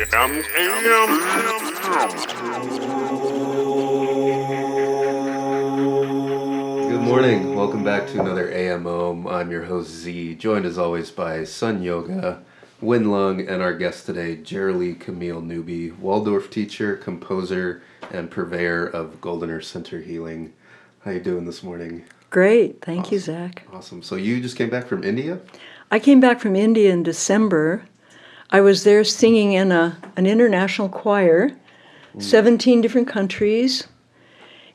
Good morning. Welcome back to another AMO. I'm your host Z, joined as always by Sun Yoga, Win Lung, and our guest today, Jerilee Camille Newby, Waldorf teacher, composer, and purveyor of Goldener Center Healing. How you doing this morning? Great. Thank you, Zach. Awesome. So you just came back from India? I came back from India in December. I was there singing in an international choir, 17 different countries,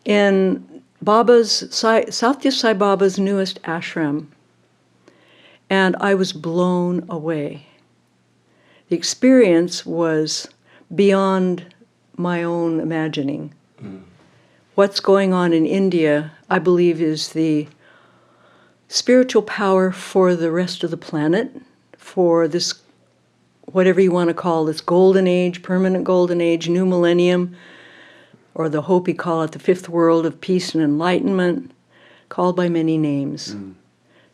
in Sathya Sai Baba's newest ashram. And I was blown away. The experience was beyond my own imagining. What's going on in India, I believe, is the spiritual power for the rest of the planet, for this, whatever you want to call this golden age, permanent golden age, new millennium, or the Hopi call it the fifth world of peace and enlightenment, called by many names.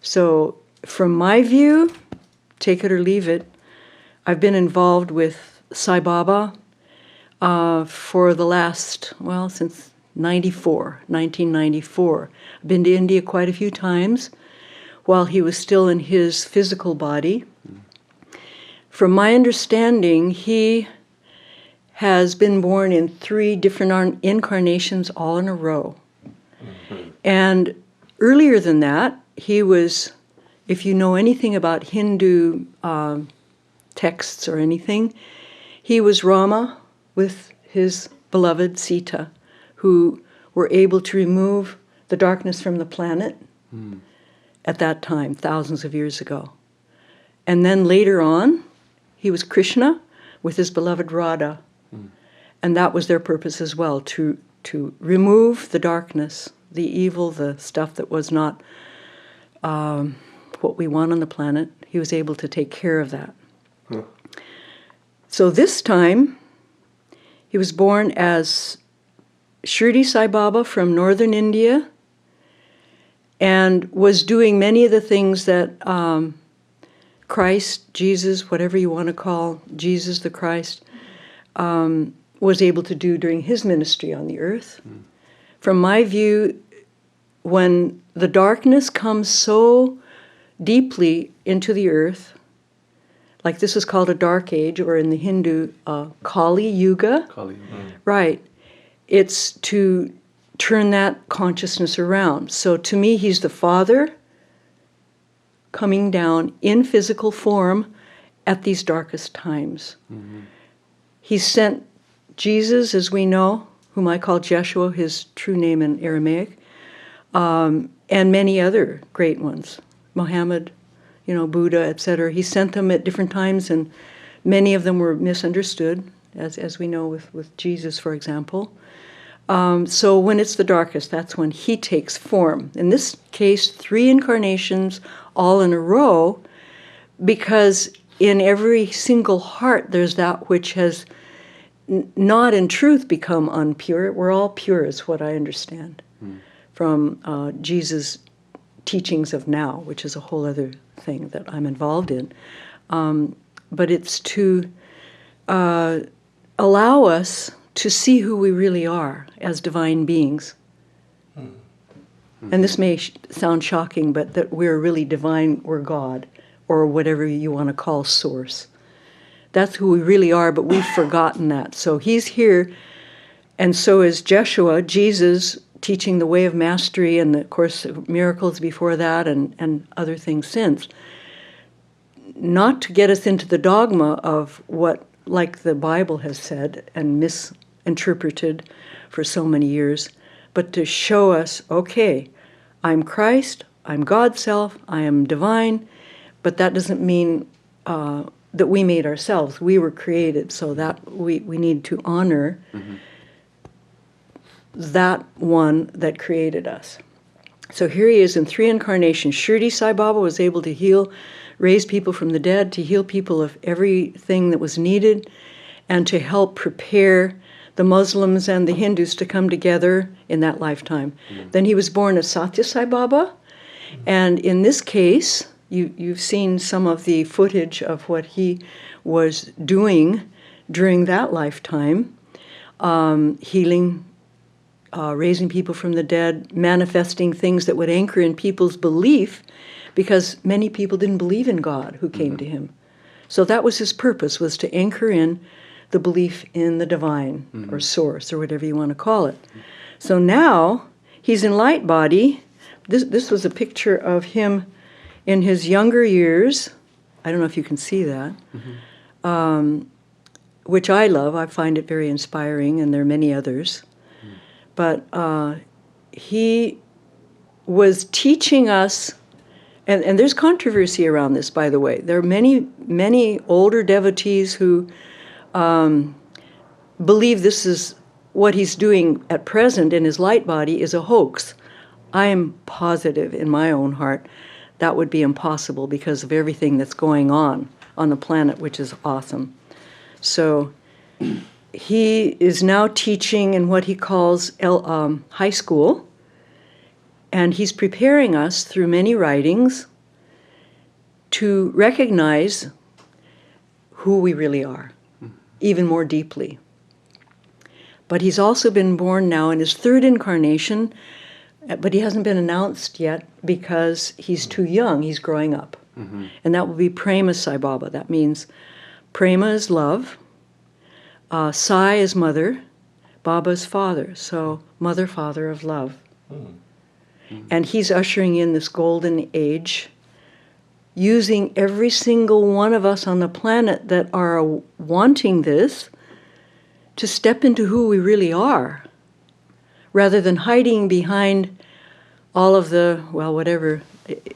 So from my view, take it or leave it, I've been involved with Sai Baba for the last, since 1994. I've been to India quite a few times while he was still in his physical body. From my understanding, he has been born in 3 different incarnations all in a row. And earlier than that, he was, if you know anything about Hindu texts or anything, he was Rama with his beloved Sita, who were able to remove the darkness from the planet at that time, thousands of years ago. And then later on, he was Krishna with his beloved Radha. And that was their purpose as well, to remove the darkness, the evil, the stuff that was not what we want on the planet. He was able to take care of that. So this time, he was born as Shirdi Sai Baba from northern India and was doing many of the things that Christ, Jesus, whatever you want to call Jesus the Christ, was able to do during his ministry on the earth. From my view, when the darkness comes so deeply into the earth, like this is called a dark age, or in the Hindu, Kali Yuga. Right. It's to turn that consciousness around. So to me, he's the Father coming down in physical form at these darkest times. He sent Jesus, as we know, whom I call Jeshua, his true name in Aramaic, and many other great ones, Muhammad, Buddha, etc. He sent them at different times, and many of them were misunderstood, as we know with Jesus, for example. So when it's the darkest, that's when he takes form. In this case, 3 incarnations all in a row, because in every single heart there's that which has not in truth become unpure. We're all pure, is what I understand from Jesus' teachings of now, which is a whole other thing that I'm involved in. But it's to allow us to see who we really are as divine beings. And this may sound shocking, but that we're really divine, we're God, or whatever you want to call source. That's who we really are, but we've forgotten that. So he's here, and so is Jeshua, Jesus, teaching the way of mastery, and of course miracles before that, and other things since. Not to get us into the dogma of what, like the Bible has said and misinterpreted for so many years, but to show us, okay, I'm Christ, I'm God's self, I am divine, but that doesn't mean that we made ourselves. We were created, so that we need to honor that one that created us. So here he is in 3 incarnations. Shirdi Sai Baba was able to raise people from the dead, to heal people of everything that was needed, and to help prepare the Muslims and the Hindus to come together in that lifetime. Then he was born as Sathya Sai Baba, and in this case, you've seen some of the footage of what he was doing during that lifetime, healing, raising people from the dead, manifesting things that would anchor in people's belief, because many people didn't believe in God who came to him. So that was his purpose, was to anchor in the belief in the divine or source or whatever you want to call it. So now he's in light body. This was a picture of him in his younger years. I don't know if you can see that, which I love. I find it very inspiring, and there are many others. But he was teaching us, and there's controversy around this, by the way. There are many older devotees who believe this is what he's doing at present in his light body is a hoax. I am positive in my own heart that would be impossible because of everything that's going on the planet, which is awesome. So he is now teaching in what he calls high school, and he's preparing us through many writings to recognize who we really are, even more deeply. But he's also been born now in his third incarnation, but he hasn't been announced yet because he's too young. He's growing up. And that will be Prema Sai Baba. That means Prema is love, Sai is mother, Baba is father. So mother, father of love. And he's ushering in this golden age, using every single one of us on the planet that are wanting this to step into who we really are, rather than hiding behind all of the, well, whatever,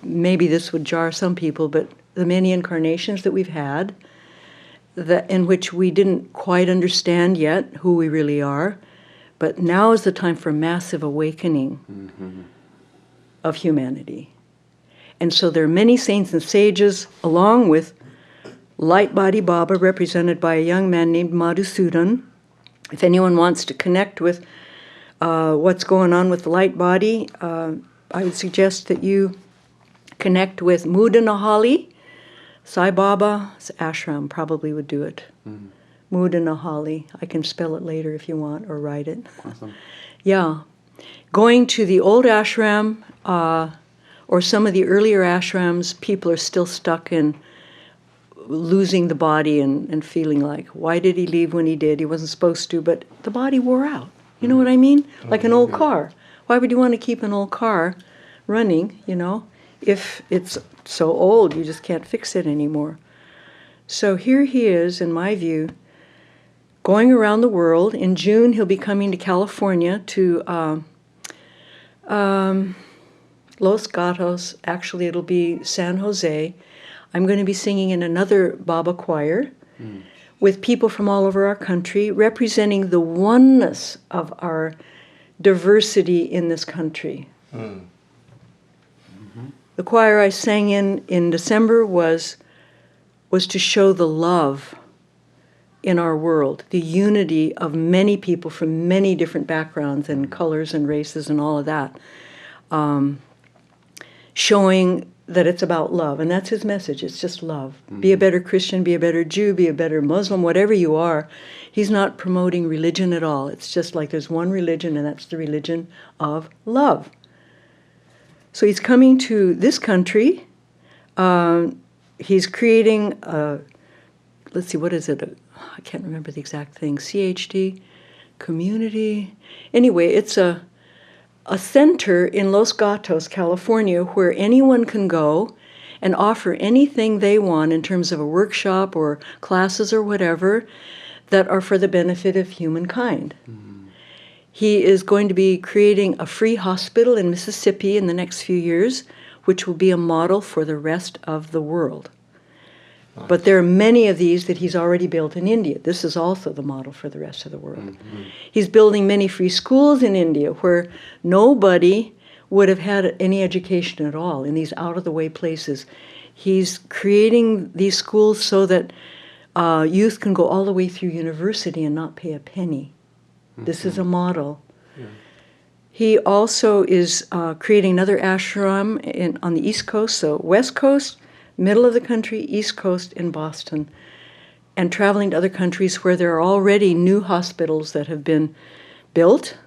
maybe this would jar some people, but the many incarnations that we've had, that in which we didn't quite understand yet who we really are. But now is the time for massive awakening of humanity. And so there are many saints and sages, along with Light Body Baba, represented by a young man named Madhusudan. If anyone wants to connect with what's going on with the light body, I would suggest that you connect with Muddenhalli. Sai Baba's ashram probably would do it. Muddenhalli. I can spell it later if you want, or write it. Awesome. Yeah. Going to the old ashram or some of the earlier ashrams, people are still stuck in losing the body and feeling like, why did he leave when he did? He wasn't supposed to, but the body wore out. You know what I mean? Like an old car. Why would you want to keep an old car running, if it's so old you just can't fix it anymore? So here he is, in my view, going around the world. In June, he'll be coming to California to Los Gatos. Actually, it'll be San Jose. I'm going to be singing in another Baba choir with people from all over our country, representing the oneness of our diversity in this country. The choir I sang in December was to show the love in our world, the unity of many people from many different backgrounds and colors and races and all of that, showing that it's about love. And that's his message. It's just love. Be a better Christian, be a better Jew, be a better Muslim, whatever you are. He's not promoting religion at all. It's just like there's one religion, and that's the religion of love. So he's coming to this country. He's creating let's see, what is it? I can't remember the exact thing. CHD, community. Anyway, it's a center in Los Gatos, California, where anyone can go and offer anything they want in terms of a workshop or classes or whatever that are for the benefit of humankind. He is going to be creating a free hospital in Mississippi in the next few years, which will be a model for the rest of the world. Nice. But there are many of these that he's already built in India. This is also the model for the rest of the world. He's building many free schools in India where nobody would have had any education at all in these out-of-the-way places. He's creating these schools so that youth can go all the way through university and not pay a penny. This is a model. He also is creating another ashram on the East Coast, so West Coast, middle of the country, East Coast in Boston. and traveling to other countries where there are already new hospitals that have been built,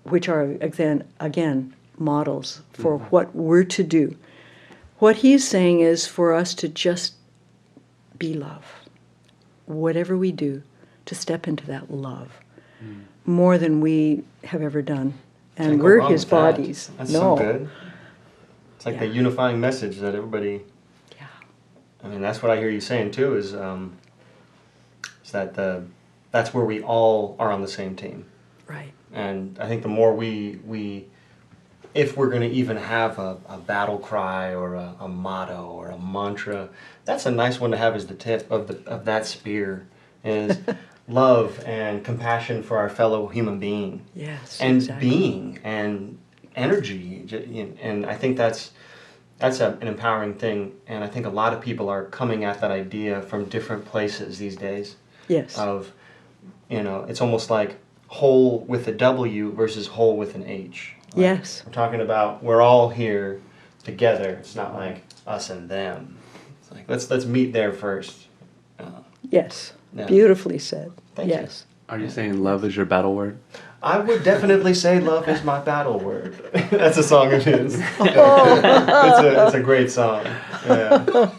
which are, again, models for what we're to do. What he's saying is for us to just be love. Whatever we do, to step into that love more than we have ever done. And Can't go we're wrong his with that. bodies. That's no. so good. It's like the unifying message that everybody... Yeah. I mean, that's what I hear you saying, too, is that that's where we all are on the same team. Right. And I think the more we if we're going to even have a battle cry or a motto or a mantra, that's a nice one to have as the tip of that spear, is love and compassion for our fellow human being. Yes, and exactly. being and energy. And I think that's an empowering thing. And I think a lot of people are coming at that idea from different places these days. Yes. Of, it's almost like whole with a W versus whole with an H. Like, yes. we're talking about we're all here together. It's not like us and them. It's like let's meet there first. Yes. Yeah. Beautifully said. Thank you. Yes. Are you saying love is your battle word? I would definitely say love is my battle word. That's a song of his. Yeah. It's a great song. Yeah.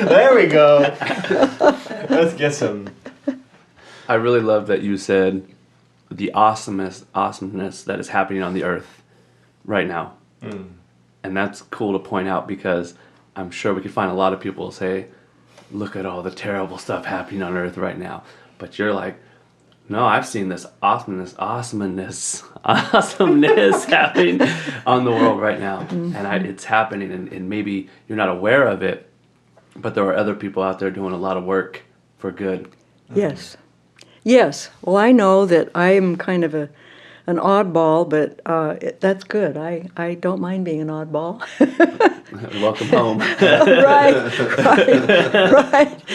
There we go. Let's get some. I really love that you said the awesomeness that is happening on the earth right now. And that's cool to point out, because I'm sure we could find a lot of people who say, look at all the terrible stuff happening on earth right now. But you're like, no, I've seen this awesomeness happening on the world right now. And it's happening, and maybe you're not aware of it, but there are other people out there doing a lot of work for good. Yes. Yes. Well, I know that I am kind of an oddball, but that's good. I don't mind being an oddball. Welcome home. right.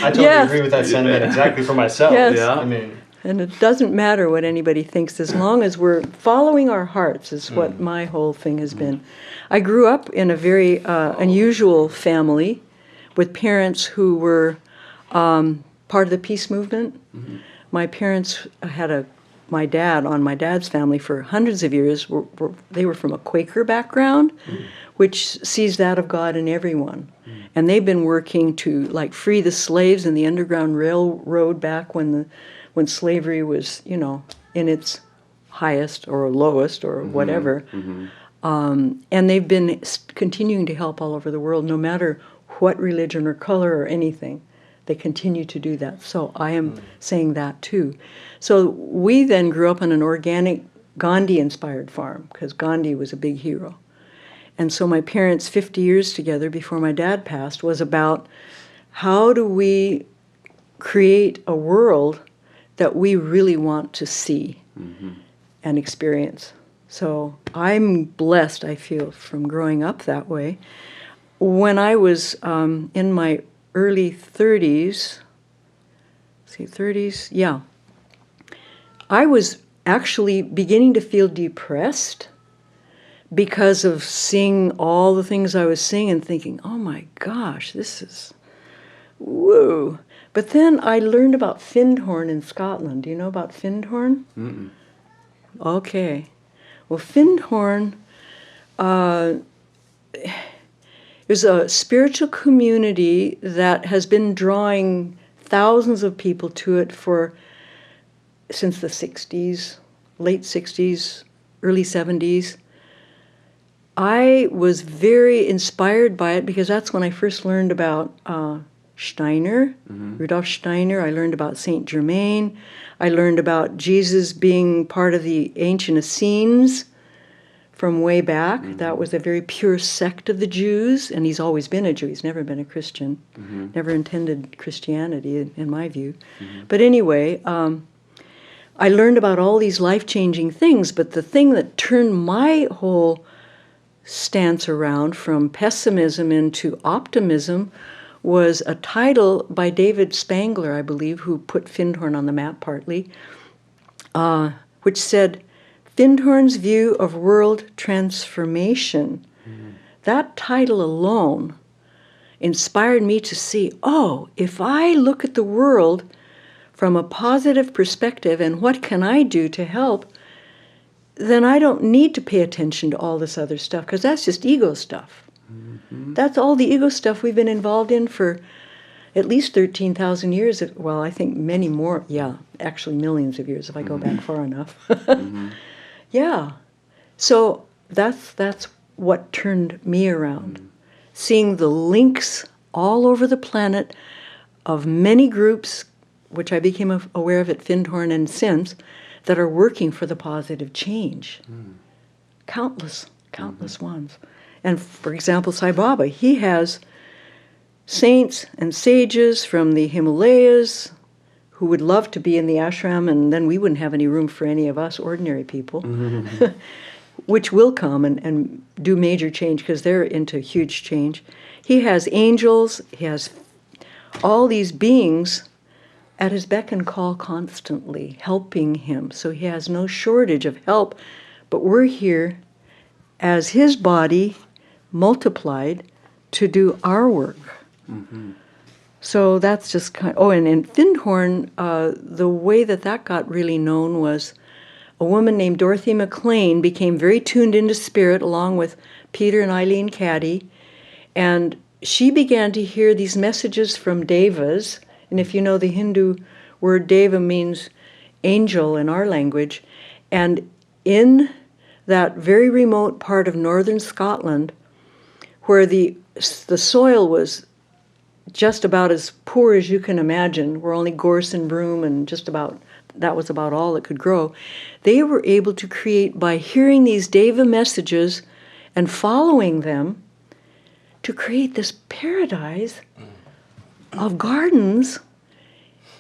I totally agree with that sentiment exactly for myself. Yes. Yeah. I mean, And it doesn't matter what anybody thinks, as long as we're following our hearts, is what my whole thing has been. I grew up in a very unusual family with parents who were part of the peace movement. My parents had my dad's family for hundreds of years. They were from a Quaker background, which sees that of God in everyone. And they've been working to free the slaves in the Underground Railroad back when slavery was, in its highest or lowest or whatever. And they've been continuing to help all over the world, no matter what religion or color or anything. They continue to do that. So I am saying that too. So we then grew up on an organic Gandhi-inspired farm, because Gandhi was a big hero. And so my parents, 50 years together before my dad passed, was about how do we create a world that we really want to see and experience. So I'm blessed, I feel, from growing up that way. When I was in my early 30s, I was actually beginning to feel depressed because of seeing all the things I was seeing and thinking, oh my gosh, this is woo. But then I learned about Findhorn in Scotland. Do you know about Findhorn? Mm-mm. Okay. Well, Findhorn is a spiritual community that has been drawing thousands of people to it since the 60s, late 60s, early 70s. I was very inspired by it because that's when I first learned about Steiner, Rudolf Steiner. I learned about Saint Germain. I learned about Jesus being part of the ancient Essenes from way back. That was a very pure sect of the Jews, and he's always been a Jew. He's never been a Christian, never intended Christianity, in my view. But anyway, I learned about all these life-changing things, but the thing that turned my whole stance around from pessimism into optimism was a title by David Spangler, I believe, who put Findhorn on the map partly, which said, Findhorn's view of world transformation. That title alone inspired me to see, oh, if I look at the world from a positive perspective and what can I do to help, then I don't need to pay attention to all this other stuff, because that's just ego stuff. Mm-hmm. That's all the ego stuff we've been involved in for at least 13,000 years. Well, I think many more. Yeah, actually millions of years if I go back far enough. Mm-hmm. Yeah. So that's what turned me around. Mm-hmm. Seeing the links all over the planet of many groups, which I became aware of at Findhorn and since, that are working for the positive change. Mm. Countless ones. And for example, Sai Baba, he has saints and sages from the Himalayas who would love to be in the ashram, and then we wouldn't have any room for any of us ordinary people, mm-hmm. which will come and do major change because they're into huge change. He has angels, he has all these beings at his beck and call constantly, helping him. So he has no shortage of help, but we're here as his body multiplied to do our work. Mm-hmm. So that's just kind of, oh, and in Findhorn, the way that got really known was a woman named Dorothy McLean became very tuned into spirit along with Peter and Eileen Caddy, and she began to hear these messages from devas. And if you know the Hindu word deva means angel in our language, and in that very remote part of northern Scotland, where the soil was just about as poor as you can imagine, where only gorse and broom and that was about all that could grow, they were able to create, by hearing these deva messages and following them, to create this paradise of gardens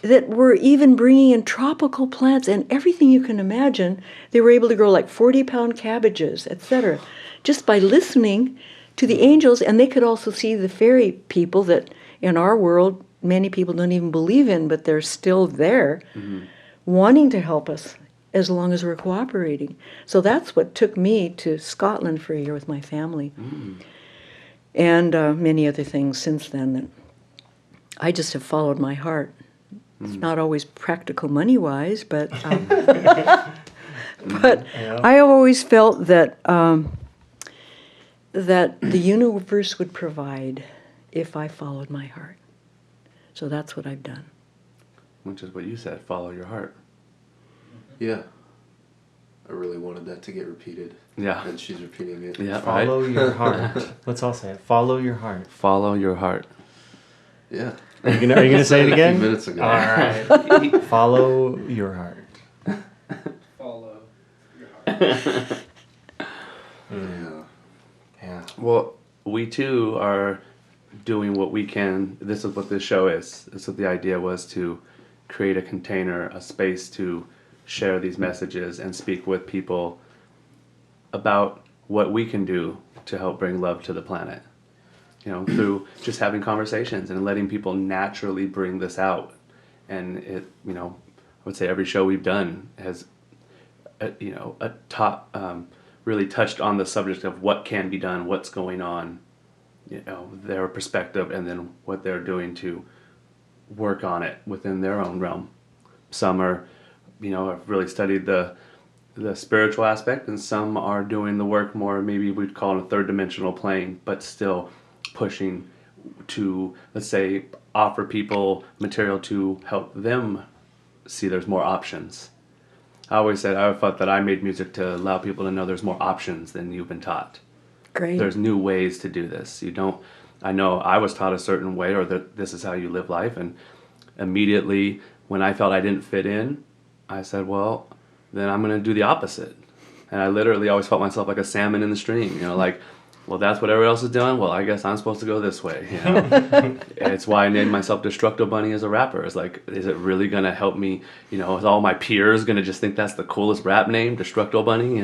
that were even bringing in tropical plants and everything you can imagine. They were able to grow like 40-pound cabbages, etc., just by listening to the angels. And they could also see the fairy people that in our world many people don't even believe in, but they're still there, mm-hmm. wanting to help us as long as we're cooperating. So that's what took me to Scotland for a year with my family. Mm. And many other things since then that I just have followed my heart. It's not always practical money-wise, but I have always felt that that the universe would provide if I followed my heart. So that's what I've done. Which is what you said, follow your heart. Yeah. I really wanted that to get repeated. Yeah. And she's repeating it. Yeah, follow your heart. Let's all say it. Follow your heart. Follow your heart. Yeah. Are you gonna say it again? A few minutes ago. All right. Follow your heart. Follow your heart. Yeah. Well, we too are doing what we can. This is what this show is. This is what the idea was, to create a container, a space to share these messages and speak with people about what we can do to help bring love to the planet. Through just having conversations and letting people naturally bring this out. And it, I would say every show we've done has, really touched on the subject of what can be done, what's going on, their perspective, and then what they're doing to work on it within their own realm. Some are, have really studied the spiritual aspect, and some are doing the work more, maybe we'd call it a third dimensional plane, but still pushing to, let's say, offer people material to help them see there's more options. I always thought that I made music to allow people to know there's more options than you've been taught. Great. There's new ways to do this. I know I was taught a certain way, or that this is how you live life, and immediately when I felt I didn't fit in, I said, well, then I'm going to do the opposite. And I literally always felt myself like a salmon in the stream, well, that's what everyone else is doing. Well, I guess I'm supposed to go this way. It's why I named myself Destructo Bunny as a rapper. It's like, is it really going to help me? Is all my peers going to just think that's the coolest rap name, Destructo Bunny?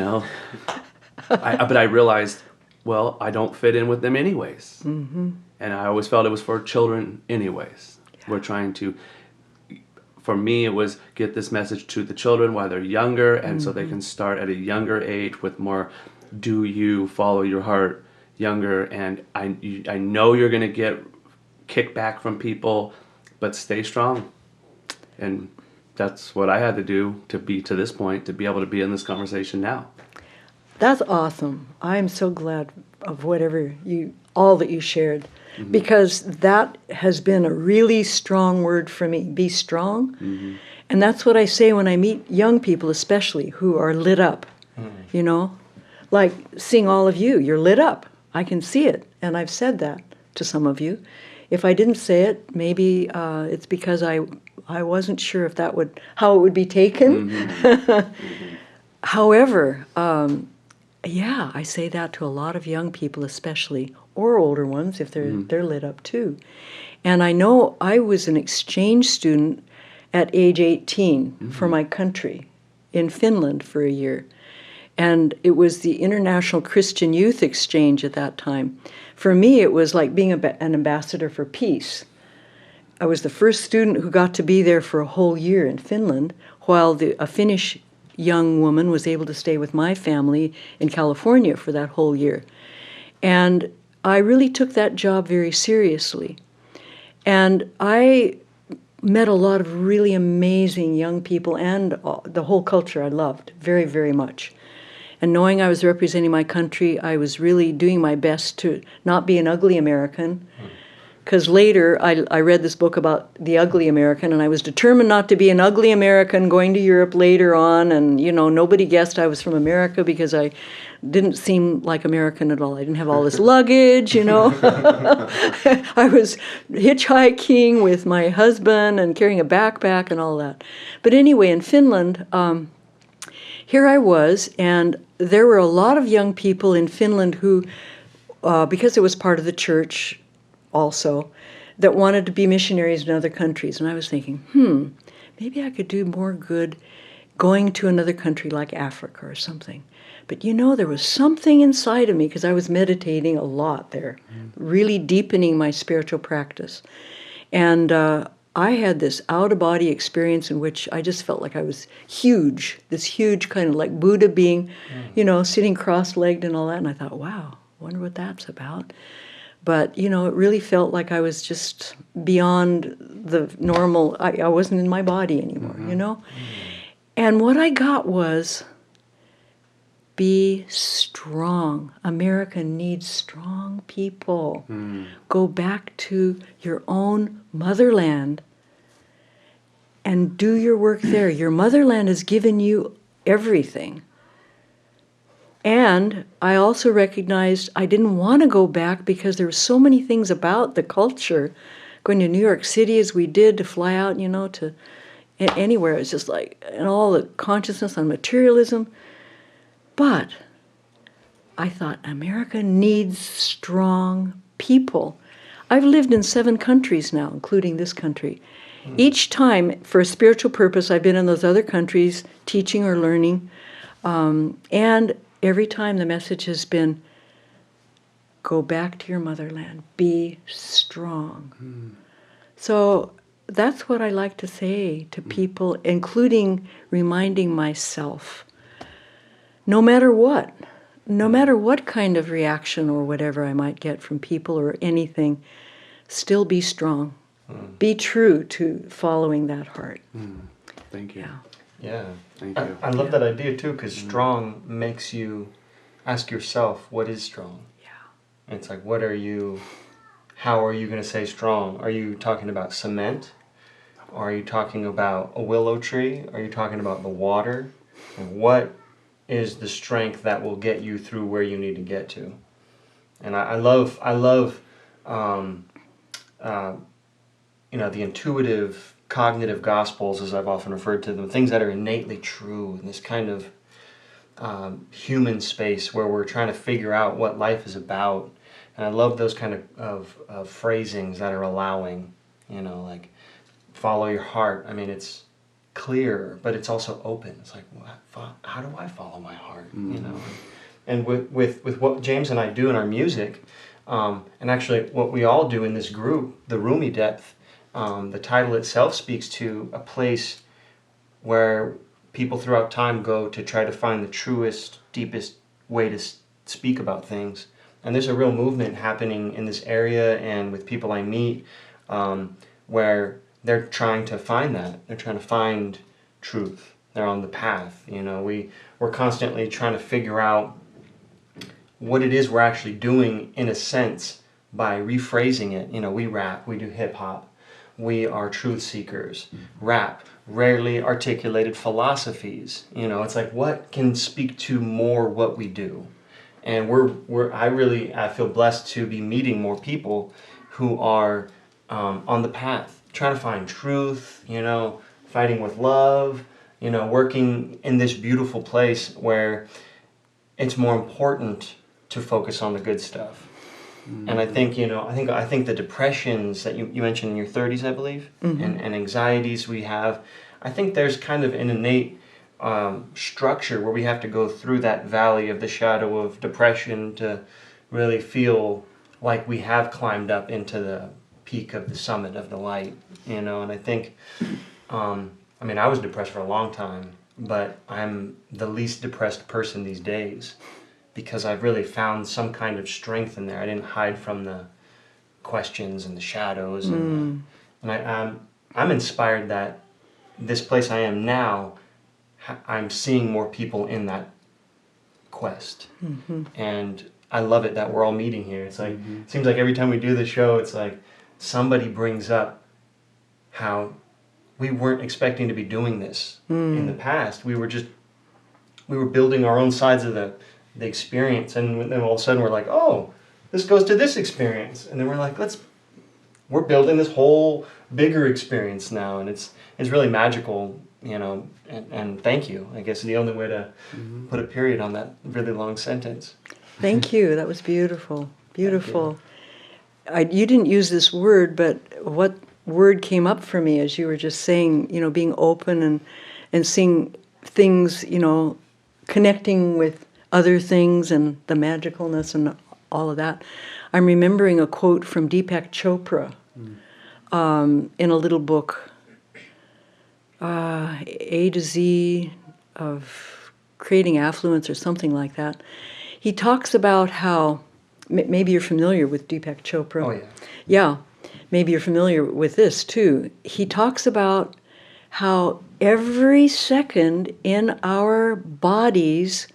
But I realized, well, I don't fit in with them anyways. Mm-hmm. And I always felt it was for children anyways. Yeah. We're trying to, for me, it was get this message to the children while they're younger, and so they can start at a younger age with more, do you follow your heart, younger, and I know you're going to get kickback from people, but stay strong. And that's what I had to do to be to this point, to be able to be in this conversation now. That's awesome. I'm so glad of all that you shared, because that has been a really strong word for me. Be strong. And that's what I say when I meet young people, especially, who are lit up, you know? Like seeing all of you, you're lit up. I can see it, and I've said that to some of you. If I didn't say it, maybe it's because I wasn't sure if how it would be taken. However, yeah, I say that to a lot of young people, especially, or older ones if they're lit up too. And I know I was an exchange student at age 18 for my country in Finland for a year. And it was the International Christian Youth Exchange at that time. For me, it was like being an ambassador for peace. I was the first student who got to be there for a whole year in Finland, while a Finnish young woman was able to stay with my family in California for that whole year. And I really took that job very seriously. And I met a lot of really amazing young people, and the whole culture I loved very, very much. And knowing I was representing my country, I was really doing my best to not be an ugly American. Because later, I read this book about the ugly American, and I was determined not to be an ugly American going to Europe later on. And, you know, nobody guessed I was from America because I didn't seem like American at all. I didn't have all this luggage, you know. I was hitchhiking with my husband and carrying a backpack and all that. But anyway, in Finland, here I was, and there were a lot of young people in Finland who, because it was part of the church also, that wanted to be missionaries in other countries. And I was thinking, maybe I could do more good going to another country like Africa or something. But you know, there was something inside of me, because I was meditating a lot there, really deepening my spiritual practice. And I had this out-of-body experience in which I just felt like I was huge, this huge kind of like Buddha being, you know, sitting cross-legged and all that. And I thought, wow, I wonder what that's about. But, you know, it really felt like I was just beyond the normal. I wasn't in my body anymore, you know? And what I got was, be strong. America needs strong people. Go back to your own motherland and do your work there. Your motherland has given you everything. And I also recognized I didn't want to go back because there were so many things about the culture. Going to New York City as we did, to fly out, you know, to anywhere. It was just like, and all the consciousness on materialism. But I thought, America needs strong people. I've lived in 7 countries now, including this country. Each time, for a spiritual purpose, I've been in those other countries, teaching or learning. And every time the message has been, go back to your motherland, be strong. So that's what I like to say to people, including reminding myself, no matter what kind of reaction or whatever I might get from people or anything, still be strong. Be true to following that heart. Thank you. Yeah. Thank you. I love that idea too, because strong makes you ask yourself, what is strong? Yeah. And it's like, how are you going to say strong? Are you talking about cement? Are you talking about a willow tree? Are you talking about the water? And what is the strength that will get you through where you need to get to? And I love the intuitive, cognitive gospels, as I've often referred to them, things that are innately true in this kind of human space where we're trying to figure out what life is about. And I love those kind of phrasings that are allowing, like follow your heart. I mean, it's clear, but it's also open. It's like, how do I follow my heart? And with what James and I do in our music, and actually what we all do in this group, the Rumi Depth, the title itself speaks to a place where people throughout time go to try to find the truest, deepest way to speak about things. And there's a real movement happening in this area and with people I meet, where they're trying to find that. They're trying to find truth. They're on the path. We're constantly trying to figure out what it is we're actually doing, in a sense, by rephrasing it. We rap, we do hip hop, we are truth seekers. Rap, rarely articulated philosophies. It's like, what can speak to more what we do? And I feel blessed to be meeting more people who are on the path, trying to find truth, fighting with love, working in this beautiful place where it's more important to focus on the good stuff. Mm-hmm. And I think the depressions that you mentioned in your 30s, I believe, mm-hmm. and anxieties we have, I think there's kind of an innate structure where we have to go through that valley of the shadow of depression to really feel like we have climbed up into the peak of the summit of the light, and I think, I was depressed for a long time, but I'm the least depressed person these days because I've really found some kind of strength in there. I didn't hide from the questions and the shadows, and I'm inspired that this place I am now, I'm seeing more people in that quest. Mm-hmm. And I love it that we're all meeting here. It's like, it seems like every time we do the show, it's like somebody brings up how we weren't expecting to be doing this in the past. We were building our own sides of the experience. And then all of a sudden we're like, oh, this goes to this experience. And then we're like, we're building this whole bigger experience now. And it's really magical. And thank you. I guess the only way to put a period on that really long sentence. Thank you. That was beautiful. Beautiful. You didn't use this word, but what word came up for me as you were just saying, being open and seeing things, connecting with other things and the magicalness and all of that. I'm remembering a quote from Deepak Chopra in a little book, A to Z of Creating Affluence or something like that. He talks about how, maybe you're familiar with Deepak Chopra. Oh, yeah. Yeah, maybe you're familiar with this too. He talks about how every second in our bodies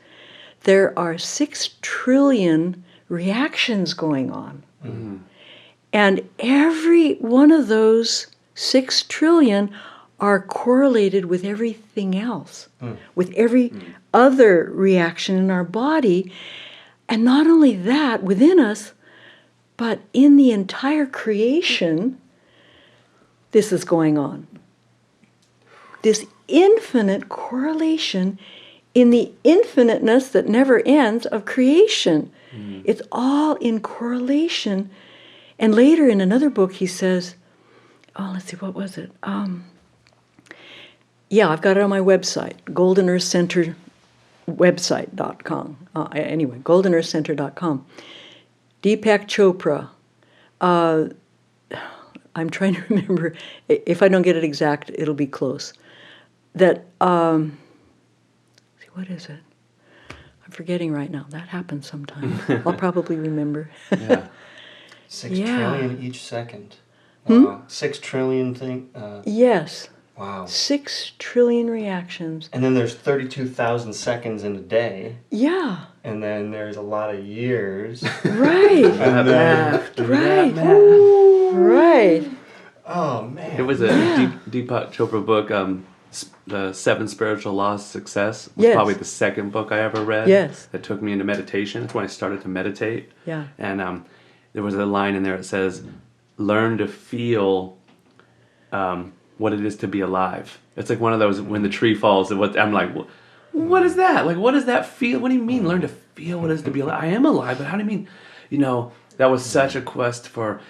there are 6 trillion reactions going on. Mm-hmm. And every one of those 6 trillion are correlated with everything else, with every other reaction in our body. And not only that, within us, but in the entire creation, this is going on. This infinite correlation in the infiniteness that never ends of creation. It's all in correlation. And later in another book he says, let's see, what was it? I've got it on my website, Golden Earth Center website.com. Anyway, goldenearthcenter.com. Deepak Chopra. I'm trying to remember. If I don't get it exact, it'll be close. That, what is it? I'm forgetting right now. That happens sometimes. I'll probably remember. Yeah. 6 trillion each second. Wow. 6 trillion thing. Yes. Wow. 6 trillion reactions. And then there's 32,000 seconds in a day. Yeah. And then there's a lot of years. Right. And then, right. Right. Oh, man. It was a Deepak Chopra book, The 7 Spiritual Laws of Success. It was probably the second book I ever read. Yes. That took me into meditation. That's when I started to meditate. Yeah. And there was a line in there that says, learn to feel what it is to be alive. It's like one of those when the tree falls. I'm like, what is that? Like, what does that feel? What do you mean, learn to feel what it is to be alive? I am alive, but how do you mean? That was such a quest for,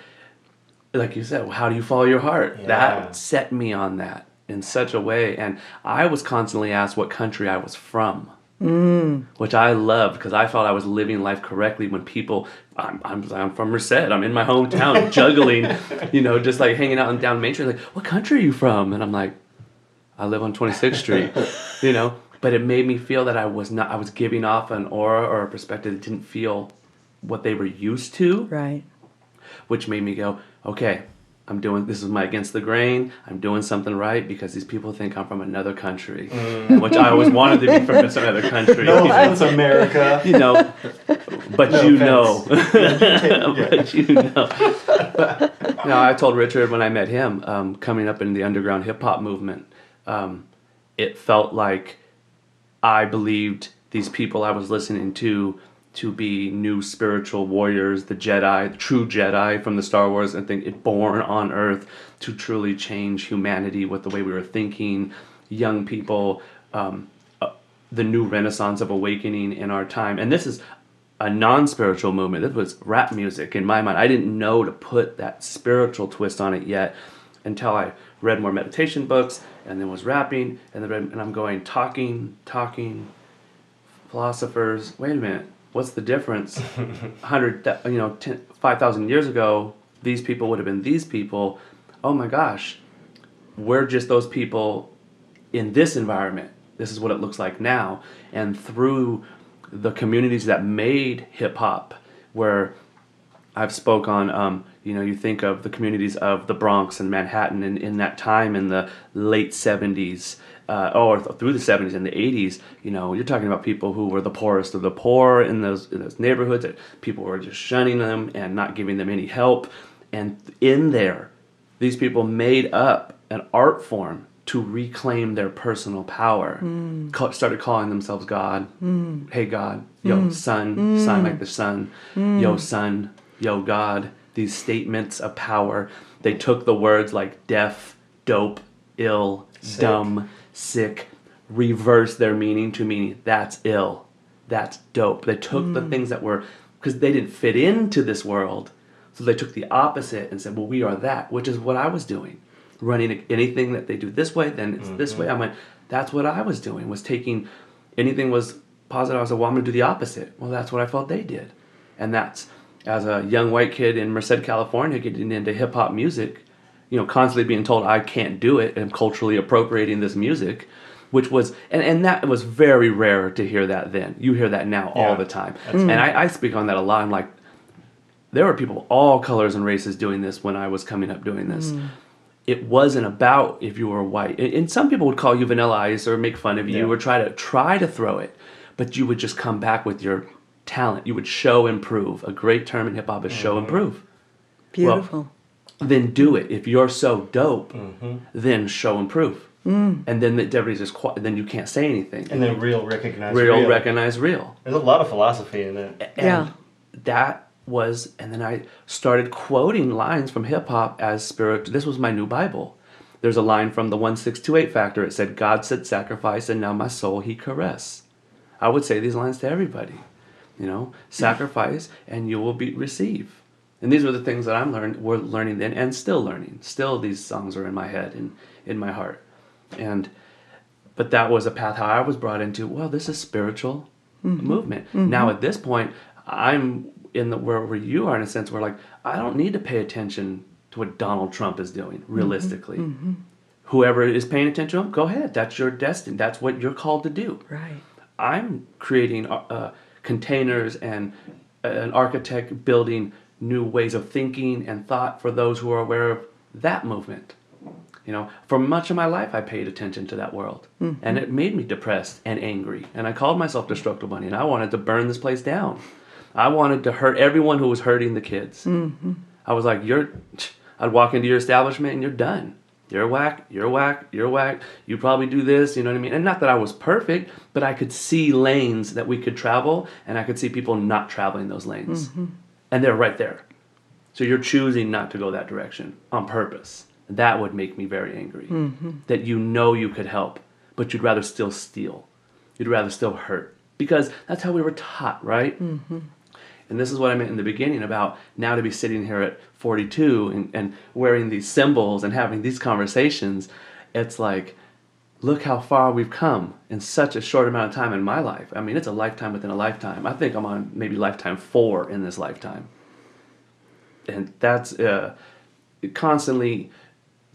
like you said, how do you follow your heart? Yeah. That set me on that in such a way. And I was constantly asked what country I was from. Which I loved because I felt I was living life correctly when people, I'm from Merced, I'm in my hometown juggling, just like hanging out down Main Street, like, what country are you from? And I'm like, I live on 26th Street, but it made me feel that I was giving off an aura or a perspective that didn't feel what they were used to, Right. which made me go, okay, this is my against the grain. I'm doing something right because these people think I'm from another country, which I always wanted to be from another country. No offense, America. You know, but No you offense. know. Yeah. But you know. But, you know, I told Richard when I met him, coming up in the underground hip hop movement, it felt like I believed these people I was listening to be new spiritual warriors, the Jedi, the true Jedi from the Star Wars, and think it born on Earth to truly change humanity with the way we were thinking, young people, the new renaissance of awakening in our time. And this is a non-spiritual movement. This was rap music in my mind. I didn't know to put that spiritual twist on it yet until I read more meditation books and then was rapping and I'm going talking, philosophers, wait a minute. What's the difference? 5,000 years ago, these people would have been these people. Oh my gosh, we're just those people in this environment. This is what it looks like now. And through the communities that made hip hop, where I've spoke on, you think of the communities of the Bronx and Manhattan in that time in the late 70s, or through the 70s and the 80s, you're talking about people who were the poorest of the poor in those neighborhoods. That people were just shunning them and not giving them any help. And in there, these people made up an art form to reclaim their personal power. Started calling themselves God. Hey God, yo sun, sign like the sun. Yo sun, yo God. These statements of power. They took the words like deaf, dope, ill, Sick. dumb, sick, reversed their meaning to meaning that's ill, that's dope. They took the things that were, because they didn't fit into this world, so they took the opposite and said, well, we are that, which is what I was doing. Running anything that they do this way, then it's this way. I went, that's what I was doing, was taking anything was positive. I was like, well, I'm going to do the opposite. Well, that's what I felt they did. And that's, as a young white kid in Merced, California, getting into hip hop music, constantly being told I can't do it and culturally appropriating this music, which was, and that was very rare to hear that then. You hear that now all the time. And I speak on that a lot. I'm like, there were people of all colors and races doing this when I was coming up doing this. It wasn't about if you were white. And some people would call you Vanilla Ice or make fun of you or try to throw it. But you would just come back with your talent. You would show and prove. A great term in hip hop is show and prove. Beautiful. Well, then do it. If you're so dope, then show and prove. And then everybody's just quiet. Then you can't say anything. And then real recognize real. Recognize real. There's a lot of philosophy in it. And that was, and then I started quoting lines from hip hop as spirit. This was my new Bible. There's a line from the 1628 Factor. It said, God said sacrifice, and now my soul he caress. I would say these lines to everybody. Sacrifice, and you will receive. And these were the things that we're learning then, and still learning. Still, these songs are in my head and in my heart. But that was a path how I was brought into. Well, this is spiritual movement. Now at this point, I'm in where you are in a sense where like I don't need to pay attention to what Donald Trump is doing realistically. Whoever is paying attention to him, go ahead. That's your destiny. That's what you're called to do. Right. I'm creating containers and an architect building new ways of thinking and thought for those who are aware of that movement. For much of my life I paid attention to that world. And it made me depressed and angry. And I called myself Destructo Bunny, and I wanted to burn this place down. I wanted to hurt everyone who was hurting the kids. I was like, I'd walk into your establishment and you're done. You're whack, you're whack, you're whack. You probably do this, you know what I mean? And not that I was perfect, but I could see lanes that we could travel, and I could see people not traveling those lanes. And they're right there. So you're choosing not to go that direction on purpose. That would make me very angry. That you could help, but you'd rather still steal. You'd rather still hurt. Because that's how we were taught, right? And this is what I meant in the beginning about now to be sitting here at 42 and wearing these symbols and having these conversations. It's like, look how far we've come in such a short amount of time in my life. I mean, it's a lifetime within a lifetime. I think I'm on maybe lifetime 4 in this lifetime. And that's constantly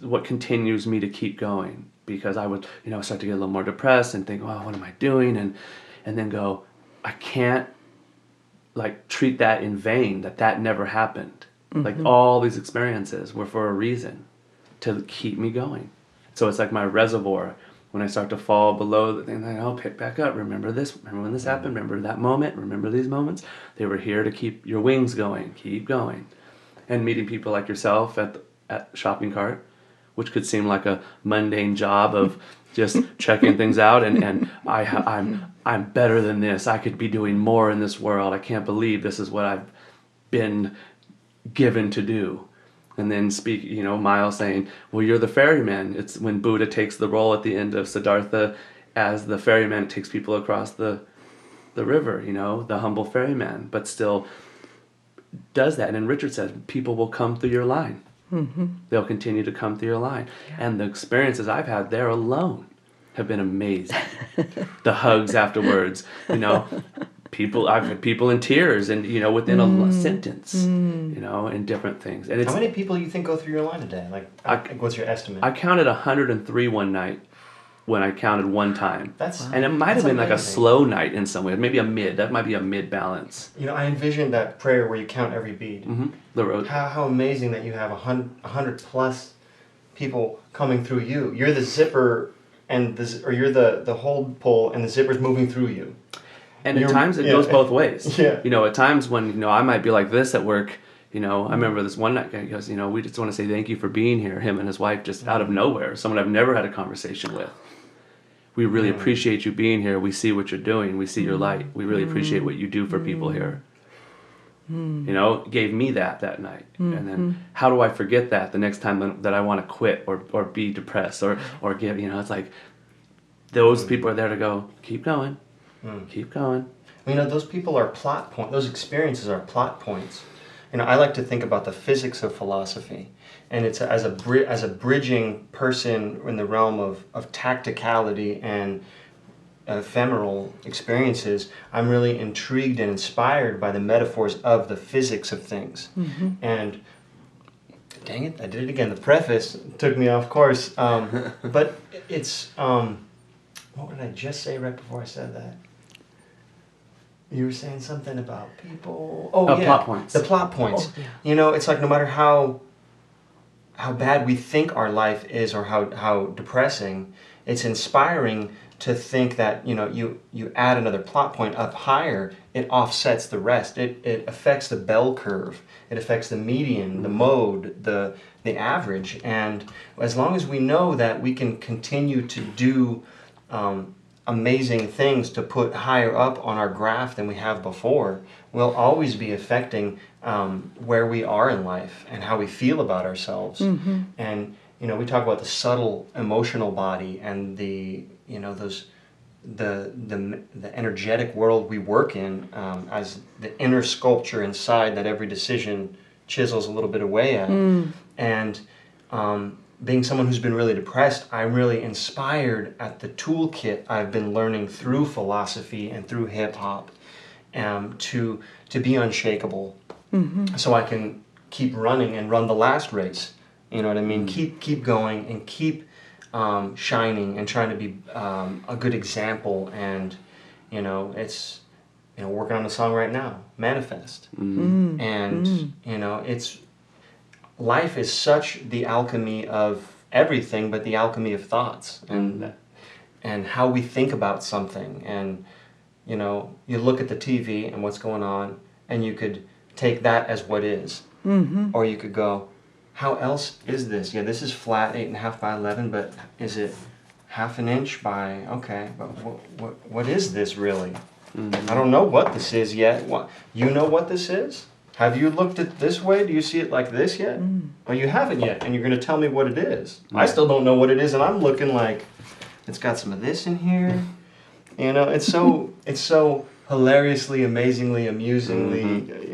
what continues me to keep going, because I would, start to get a little more depressed and think, well, what am I doing? And then go, I can't like treat that in vain, that never happened. Like all these experiences were for a reason, to keep me going. So it's like my reservoir. When I start to fall below the thing, I'll pick back up. Remember this, remember when this happened, remember that moment, remember these moments. They were here to keep your wings going, keep going. And meeting people like yourself at the shopping cart, which could seem like a mundane job of just checking things out, and I'm better than this. I could be doing more in this world. I can't believe this is what I've been given to do. And then Miles saying, well, you're the ferryman. It's when Buddha takes the role at the end of Siddhartha as the ferryman, takes people across the river, the humble ferryman, but still does that. And then Richard says, people will come through your line. They'll continue to come through your line. Yeah. And the experiences I've had there alone have been amazing. The hugs afterwards, I've had people in tears and, within a sentence, and different things. And how many people do you think go through your line a day? What's your estimate? I counted 103 one night when I counted one time. And it might have been like a slow night in some way. Maybe that might be a mid balance. I envisioned that prayer where you count every bead. The road. How amazing that you have 100 plus people coming through you. You're the zipper or you're the hold pull and the zipper's moving through you. And at times it goes both ways. Yeah. At times when, I might be like this at work, I remember this one night guy goes, we just want to say thank you for being here. Him and his wife just out of nowhere, someone I've never had a conversation with. We really appreciate you being here. We see what you're doing. We see your light. We really appreciate what you do for people here. Gave me that night. And then how do I forget that the next time that I want to quit or be depressed or give, it's like those people are there to go, keep going. Keep going. Those people are plot points. Those experiences are plot points. I like to think about the physics of philosophy, and it's as a bridging person in the realm of tacticality and ephemeral experiences. I'm really intrigued and inspired by the metaphors of the physics of things. And dang it, I did it again. The preface took me off course. But it's what did I just say right before I said that? You were saying something about people. Oh, yeah. Plot points. The plot points. Oh, yeah. It's like no matter how bad we think our life is or how depressing, it's inspiring to think that, you add another plot point up higher, it offsets the rest. It affects the bell curve. It affects the median, the mode, the average. And as long as we know that we can continue to do amazing things to put higher up on our graph than we have before, we'll always be affecting where we are in life and how we feel about ourselves. And we talk about the subtle emotional body and the energetic world we work in as the inner sculpture inside that every decision chisels a little bit away at. And being someone who's been really depressed, I'm really inspired at the toolkit I've been learning through philosophy and through hip-hop to be unshakable. So I can keep running and run the last race. You know what I mean? Keep going and keep shining and trying to be a good example. And, it's, working on a song right now, Manifest. And, it's... Life is such the alchemy of everything, but the alchemy of thoughts and how we think about something. And you look at the TV and what's going on, and you could take that as what is, or you could go, how else is this? Yeah, this is flat 8.5 by 11, but is it half an inch by? Okay, but what is this really? I don't know what this is yet. You know what this is? Have you looked at this way? Do you see it like this yet? Well, you haven't yet, and you're going to tell me what it is. I still don't know what it is, and I'm looking like it's got some of this in here. It's so hilariously, amazingly, amusingly,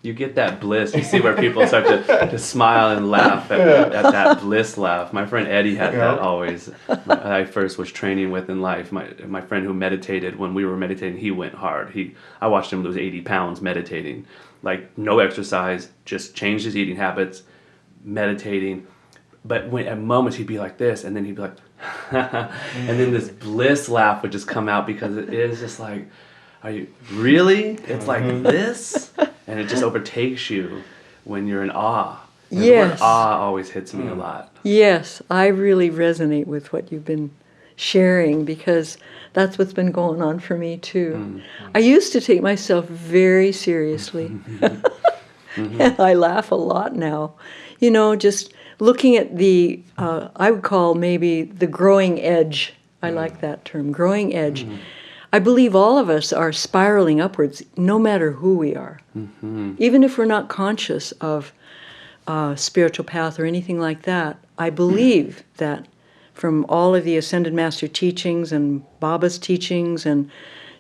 You get that bliss. You see where people start to smile and laugh at that bliss laugh. My friend Eddie had that always. I first was training with in life. My friend who meditated, when we were meditating, he went hard. I watched him lose 80 pounds meditating. Like no exercise, just changed his eating habits, meditating. But at moments he'd be like this, and then he'd be like, and then this bliss laugh would just come out because it is just like, Are you really? It's like this? And it just overtakes you when you're in awe. And the word Yes. awe always hits me a lot. Yes, I really resonate with what you've been sharing because that's what's been going on for me too. I used to take myself very seriously. And I laugh a lot now. You know, just looking at the, I would call maybe the growing edge. I like that term, growing edge. I believe all of us are spiraling upwards no matter who we are. Even if we're not conscious of spiritual path or anything like that, I believe that from all of the Ascended Master teachings and Baba's teachings and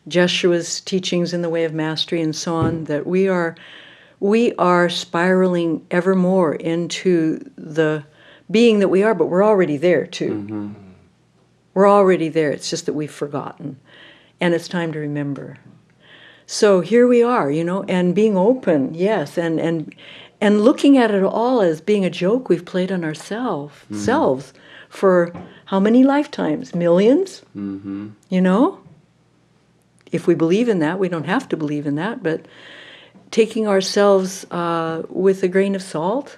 Jeshua's teachings in the Way of Mastery and so on, that we are spiraling ever more into the being that we are, but we're already there too. We're already there. It's just that we've forgotten. And it's time to remember. So here we are, you know, and being open, yes, and looking at it all as being a joke we've played on selves for how many lifetimes? Millions? You know? If we believe in that, we don't have to believe in that, but taking ourselves with a grain of salt,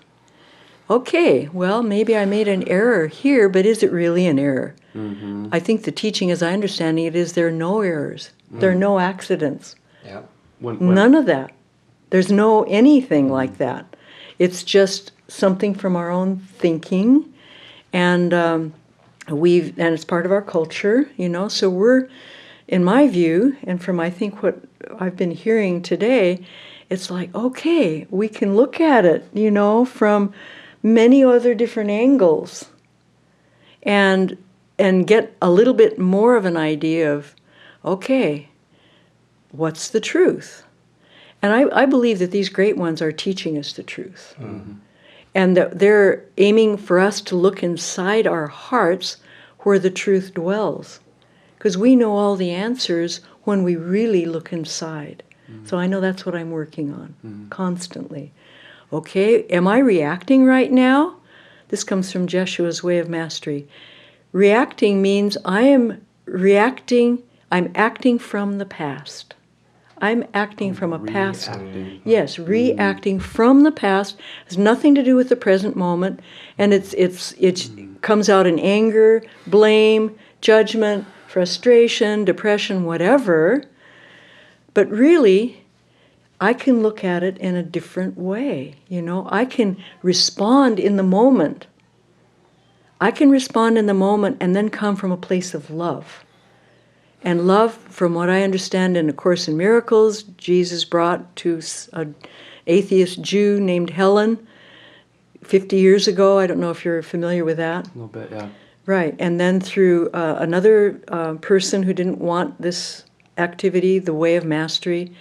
okay, well, maybe I made an error here, but is it really an error? I think the teaching, as I understand it, is there are no errors. There are no accidents. Yeah. None of that. There's no anything like that. It's just something from our own thinking, and and it's part of our culture, you know. So we're, in my view, and from I think what I've been hearing today, it's like, okay, we can look at it, you know, from many other different angles, and get a little bit more of an idea of, okay, what's the truth? And I believe that these great ones are teaching us the truth. And that they're aiming for us to look inside our hearts where the truth dwells. Because we know all the answers when we really look inside. So I know that's what I'm working on constantly. Okay, am I reacting right now? This comes from Jeshua's Way of Mastery. Reacting means I am reacting, I'm acting from the past. I'm acting from a past. Yes, reacting from the past. Has nothing to do with the present moment, and it comes out in anger, blame, judgment, frustration, depression, whatever. But really, I can look at it in a different way. You know, I can respond in the moment. I can respond in the moment and then come from a place of love. And love, from what I understand in A Course in Miracles, Jesus brought to an atheist Jew named Helen 50 years ago. I don't know if you're familiar with that. A little bit, yeah. Right. And then through another person who didn't want this activity, the Way of Mastery,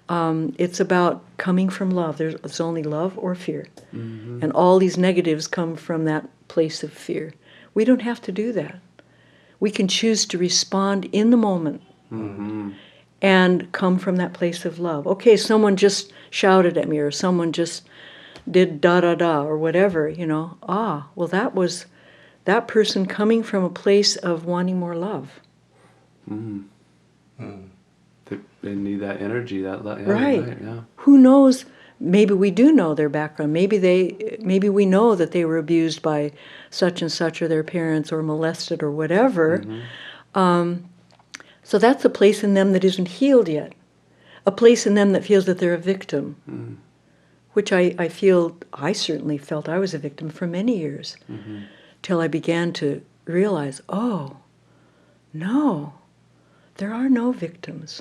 it's about coming from love. It's only love or fear. And all these negatives come from that place of fear. We don't have to do that. We can choose to respond in the moment and come from that place of love. Okay, someone just shouted at me, or someone just did da-da-da, or whatever, you know. Well, that was that person coming from a place of wanting more love. They need that energy, that love. Right. Yeah. Who knows? Maybe we do know their background. Maybe we know that they were abused by such and such, or their parents, or molested, or whatever. So that's a place in them that isn't healed yet. A place in them that feels that they're a victim, which I certainly felt I was a victim for many years, till I began to realize, oh, no, there are no victims.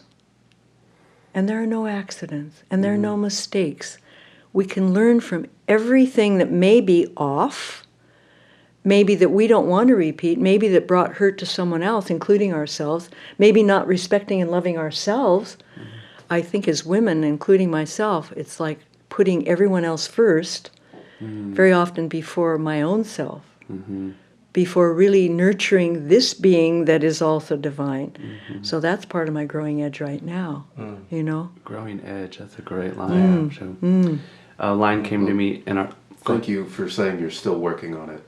And there are no accidents, and there are no mistakes. We can learn from everything that may be off, maybe that we don't want to repeat, maybe that brought hurt to someone else, including ourselves, maybe not respecting and loving ourselves. I think as women, including myself, it's like putting everyone else first, very often before my own self, before really nurturing this being that is also divine. So that's part of my growing edge right now, you know? Growing edge, that's a great line. A line came to me in our... Thank you for saying you're still working on it.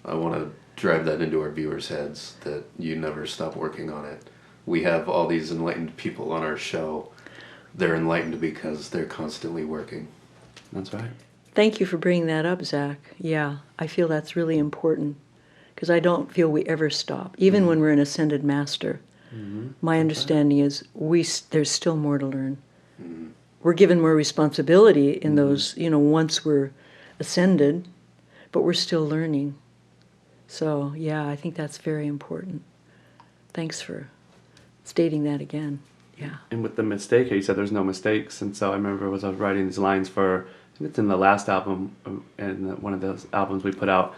I want to drive that into our viewers' heads, that you never stop working on it. we have all these enlightened people on our show. They're enlightened because they're constantly working. That's right. Thank you for bringing that up, Zach. Yeah, I feel that's really important because I don't feel we ever stop, even when we're an ascended master. My understanding is there's still more to learn. We're given more responsibility in those, once we're ascended, but we're still learning. So, yeah, I think that's very important. Thanks for stating that again. Yeah. And with the mistake, you said there's no mistakes. And so I remember as I was writing these lines for, I think it's in the last album, and one of those albums we put out,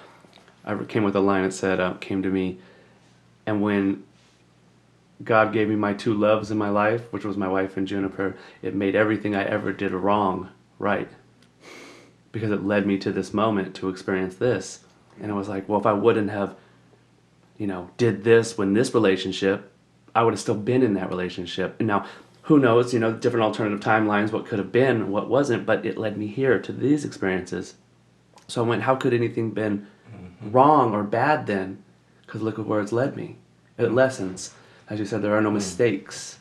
I came with a line that said, came to me, and when God gave me my two loves in my life, which was my wife and Juniper, it made everything I ever did wrong right. Because it led me to this moment to experience this. And it was like, well, if I wouldn't have, did this when this relationship, I would have still been in that relationship. And now, who knows, different alternative timelines, what could have been, what wasn't, but it led me here to these experiences. So I went, how could anything been wrong or bad then? Because look at where it's led me. Lessons. As you said, there are no mistakes.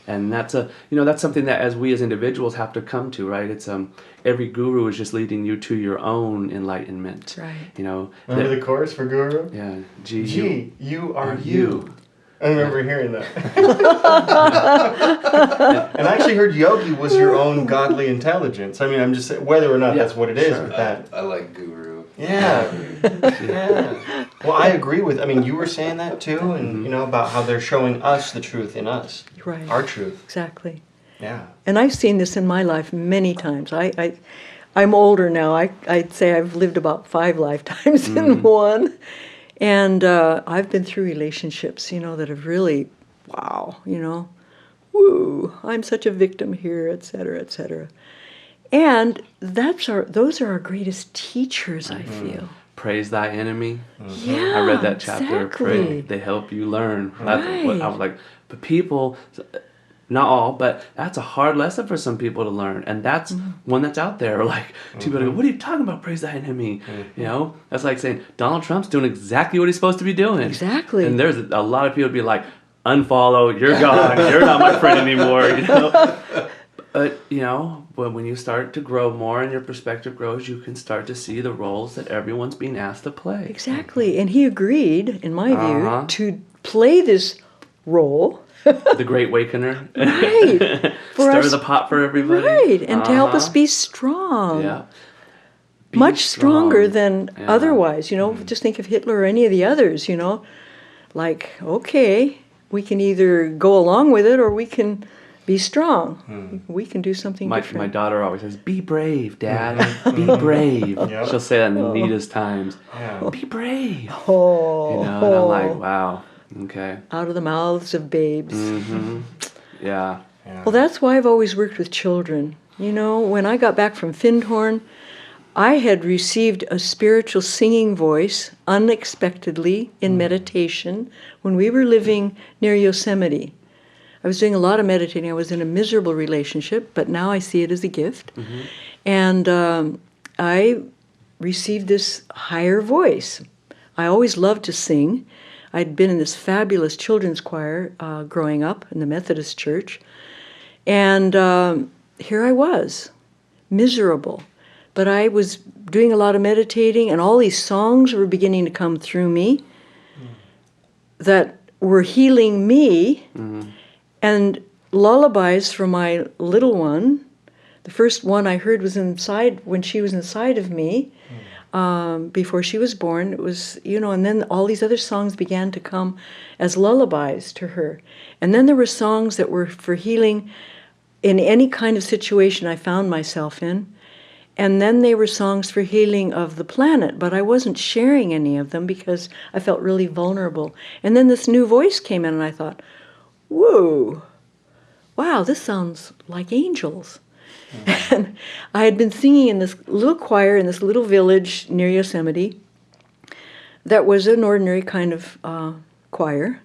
And that's that's something that as we as individuals have to come to, right? It's every guru is just leading you to your own enlightenment. That's right. Remember the chorus for Guru? Yeah. G, you are you. I remember hearing that. And I actually heard yogi was your own godly intelligence. I mean, I'm just saying, whether or not that's what it is, Sure. but that. I like guru. Yeah. Yeah. Well, I agree with, you were saying that too, and about how they're showing us the truth in us. Right. Our truth. Exactly. Yeah. And I've seen this in my life many times. I'm older now. I'd say I've lived about 5 lifetimes in one. And I've been through relationships, that have really, wow, woo, I'm such a victim here, et cetera, et cetera. And those are our greatest teachers, I feel. Praise thy enemy. Yeah, I read that chapter. exactly. Pray, they help you learn. That's what I Right. was like, but people, not all, but that's a hard lesson for some people to learn. And that's one that's out there. Like, people go, what are you talking about, praise thy enemy? That's like saying, Donald Trump's doing exactly what he's supposed to be doing. Exactly. And there's a lot of people be like, unfollow, you're gone, you're not my friend anymore, But when you start to grow more and your perspective grows, you can start to see the roles that everyone's being asked to play. Exactly. And he agreed, in my view, to play this role. The Great Wakener. Right. Stir the pot for everybody. Right. And to help us be strong. Yeah. Be Much stronger than Yeah. otherwise. Just think of Hitler or any of the others, Like, okay, we can either go along with it or we can be strong. We can do something My different. daughter always says, be brave, Dad. Be brave. Yep. She'll say that in the neatest times. Yeah. Be brave. Oh, And I'm like, wow. Okay. out of the mouths of babes. Yeah. Well, that's why I've always worked with children. When I got back from Findhorn, I had received a spiritual singing voice unexpectedly in meditation when we were living near Yosemite. I was doing a lot of meditating. I was in a miserable relationship, but now I see it as a gift. And I received this higher voice. I always loved to sing. I'd been in this fabulous children's choir growing up in the Methodist church. And here I was, miserable. But I was doing a lot of meditating, and all these songs were beginning to come through me that were healing me. And lullabies for my little one. The first one I heard was when she was inside of me, before she was born. It was, and then all these other songs began to come as lullabies to her. And then there were songs that were for healing in any kind of situation I found myself in. And then they were songs for healing of the planet, but I wasn't sharing any of them because I felt really vulnerable. And then this new voice came in and I thought, whoa, wow, this sounds like angels. And I had been singing in this little choir in this little village near Yosemite that was an ordinary kind of choir,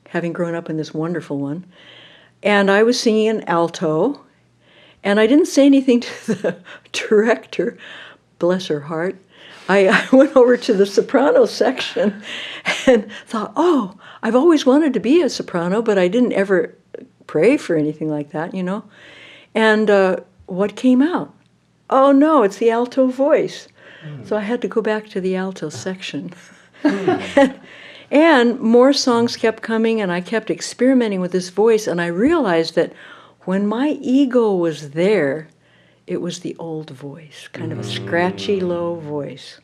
having grown up in this wonderful one. And I was singing in alto, and I didn't say anything to the director, bless her heart, I went over to the soprano section and thought, oh, I've always wanted to be a soprano, but I didn't ever pray for anything like that, you know. And what came out? Oh, no, it's the alto voice. So I had to go back to the alto section. And more songs kept coming, and I kept experimenting with this voice, and I realized that when my ego was there, it was the old voice, kind of a scratchy, low voice.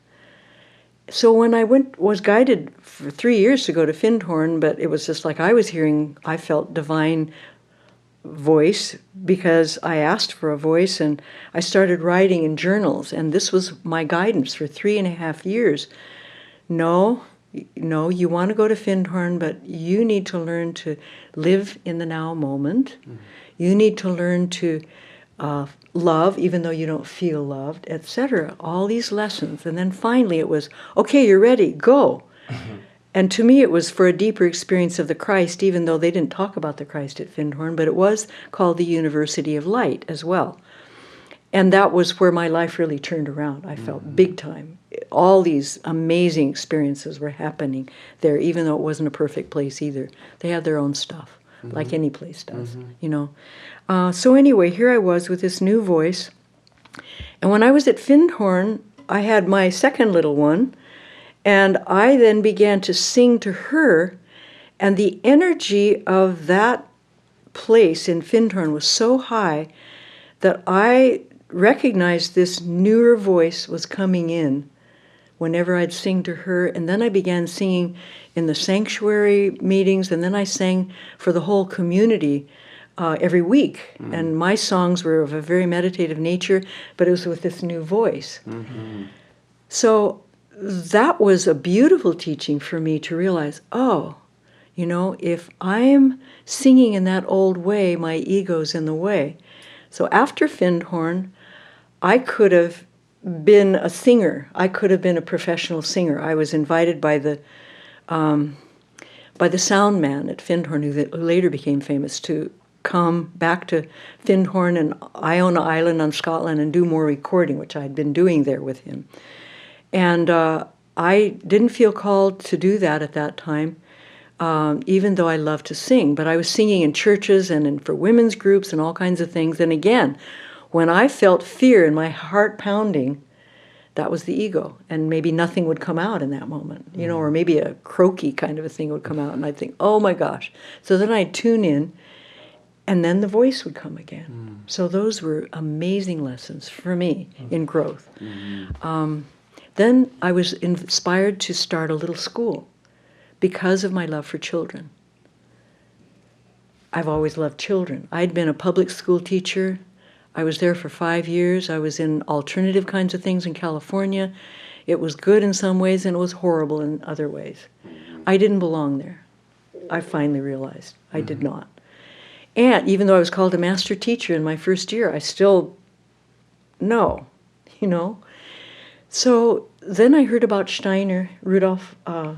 So when I was guided for 3 years to go to Findhorn, but it was just like I felt divine voice because I asked for a voice, and I started writing in journals, and this was my guidance for 3.5 years. No, you want to go to Findhorn, but you need to learn to live in the now moment. You need to learn to love, even though you don't feel loved, etc. All these lessons. And then finally it was, okay, you're ready, go. And to me it was for a deeper experience of the Christ, even though they didn't talk about the Christ at Findhorn, but it was called the University of Light as well. And that was where my life really turned around. I felt big time. All these amazing experiences were happening there, even though it wasn't a perfect place either. They had their own stuff, like any place does, you know. So anyway, here I was with this new voice. And when I was at Findhorn, I had my second little one, and I then began to sing to her, and the energy of that place in Findhorn was so high that I recognized this newer voice was coming in whenever I'd sing to her. And then I began singing in the sanctuary meetings, and then I sang for the whole community every week. And my songs were of a very meditative nature, but it was with this new voice. So that was a beautiful teaching for me to realize, oh, you know, if I'm singing in that old way, my ego's in the way. So after Findhorn, I could have been a singer. I could have been a professional singer. I was invited by the sound man at Findhorn, who later became famous, to come back to Findhorn and Iona Island on Scotland and do more recording, which I had been doing there with him. And I didn't feel called to do that at that time, even though I loved to sing. But I was singing in churches and for women's groups and all kinds of things. And again, when I felt fear and my heart pounding, that was the ego. And maybe nothing would come out in that moment, you know, or maybe a croaky kind of a thing would come out. And I'd think, oh my gosh. So then I'd tune in, and then the voice would come again. So those were amazing lessons for me in growth. Then I was inspired to start a little school because of my love for children. I've always loved children. I'd been a public school teacher. I was there for 5 years. I was in alternative kinds of things in California. It was good in some ways and it was horrible in other ways. I didn't belong there. I finally realized I did not. And even though I was called a master teacher in my first year, I still, no, you know. So then I heard about Rudolf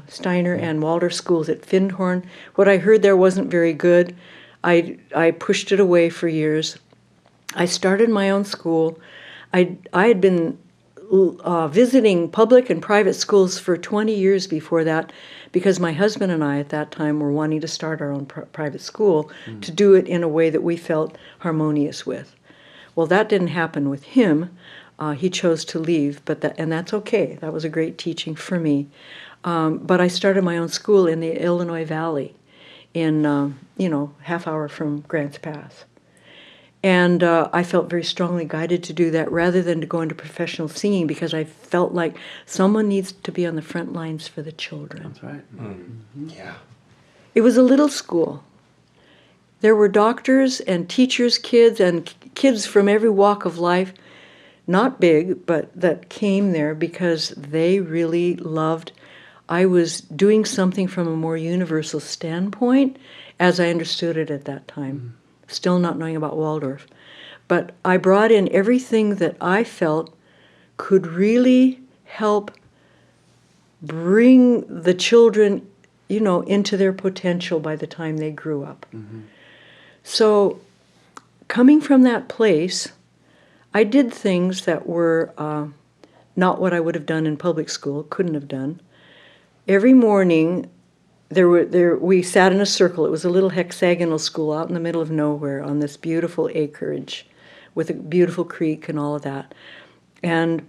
Steiner and Waldorf schools at Findhorn. What I heard there wasn't very good. I pushed it away for years. I started my own school. I had been visiting public and private schools for 20 years before that, because my husband and I at that time were wanting to start our own private school to do it in a way that we felt harmonious with. Well, that didn't happen with him. He chose to leave, and that's okay. That was a great teaching for me. But I started my own school in the Illinois Valley, in half hour from Grants Pass. And I felt very strongly guided to do that rather than to go into professional singing, because I felt like someone needs to be on the front lines for the children. That's right. Yeah. It was a little school. There were doctors and teachers' kids and kids from every walk of life, not big, but that came there because they really loved. I was doing something from a more universal standpoint as I understood it at that time. Still not knowing about Waldorf. But I brought in everything that I felt could really help bring the children, into their potential by the time they grew up. So coming from that place, I did things that were not what I would have done in public school, couldn't have done. Every morning, we sat in a circle. It was a little hexagonal school out in the middle of nowhere on this beautiful acreage with a beautiful creek and all of that. And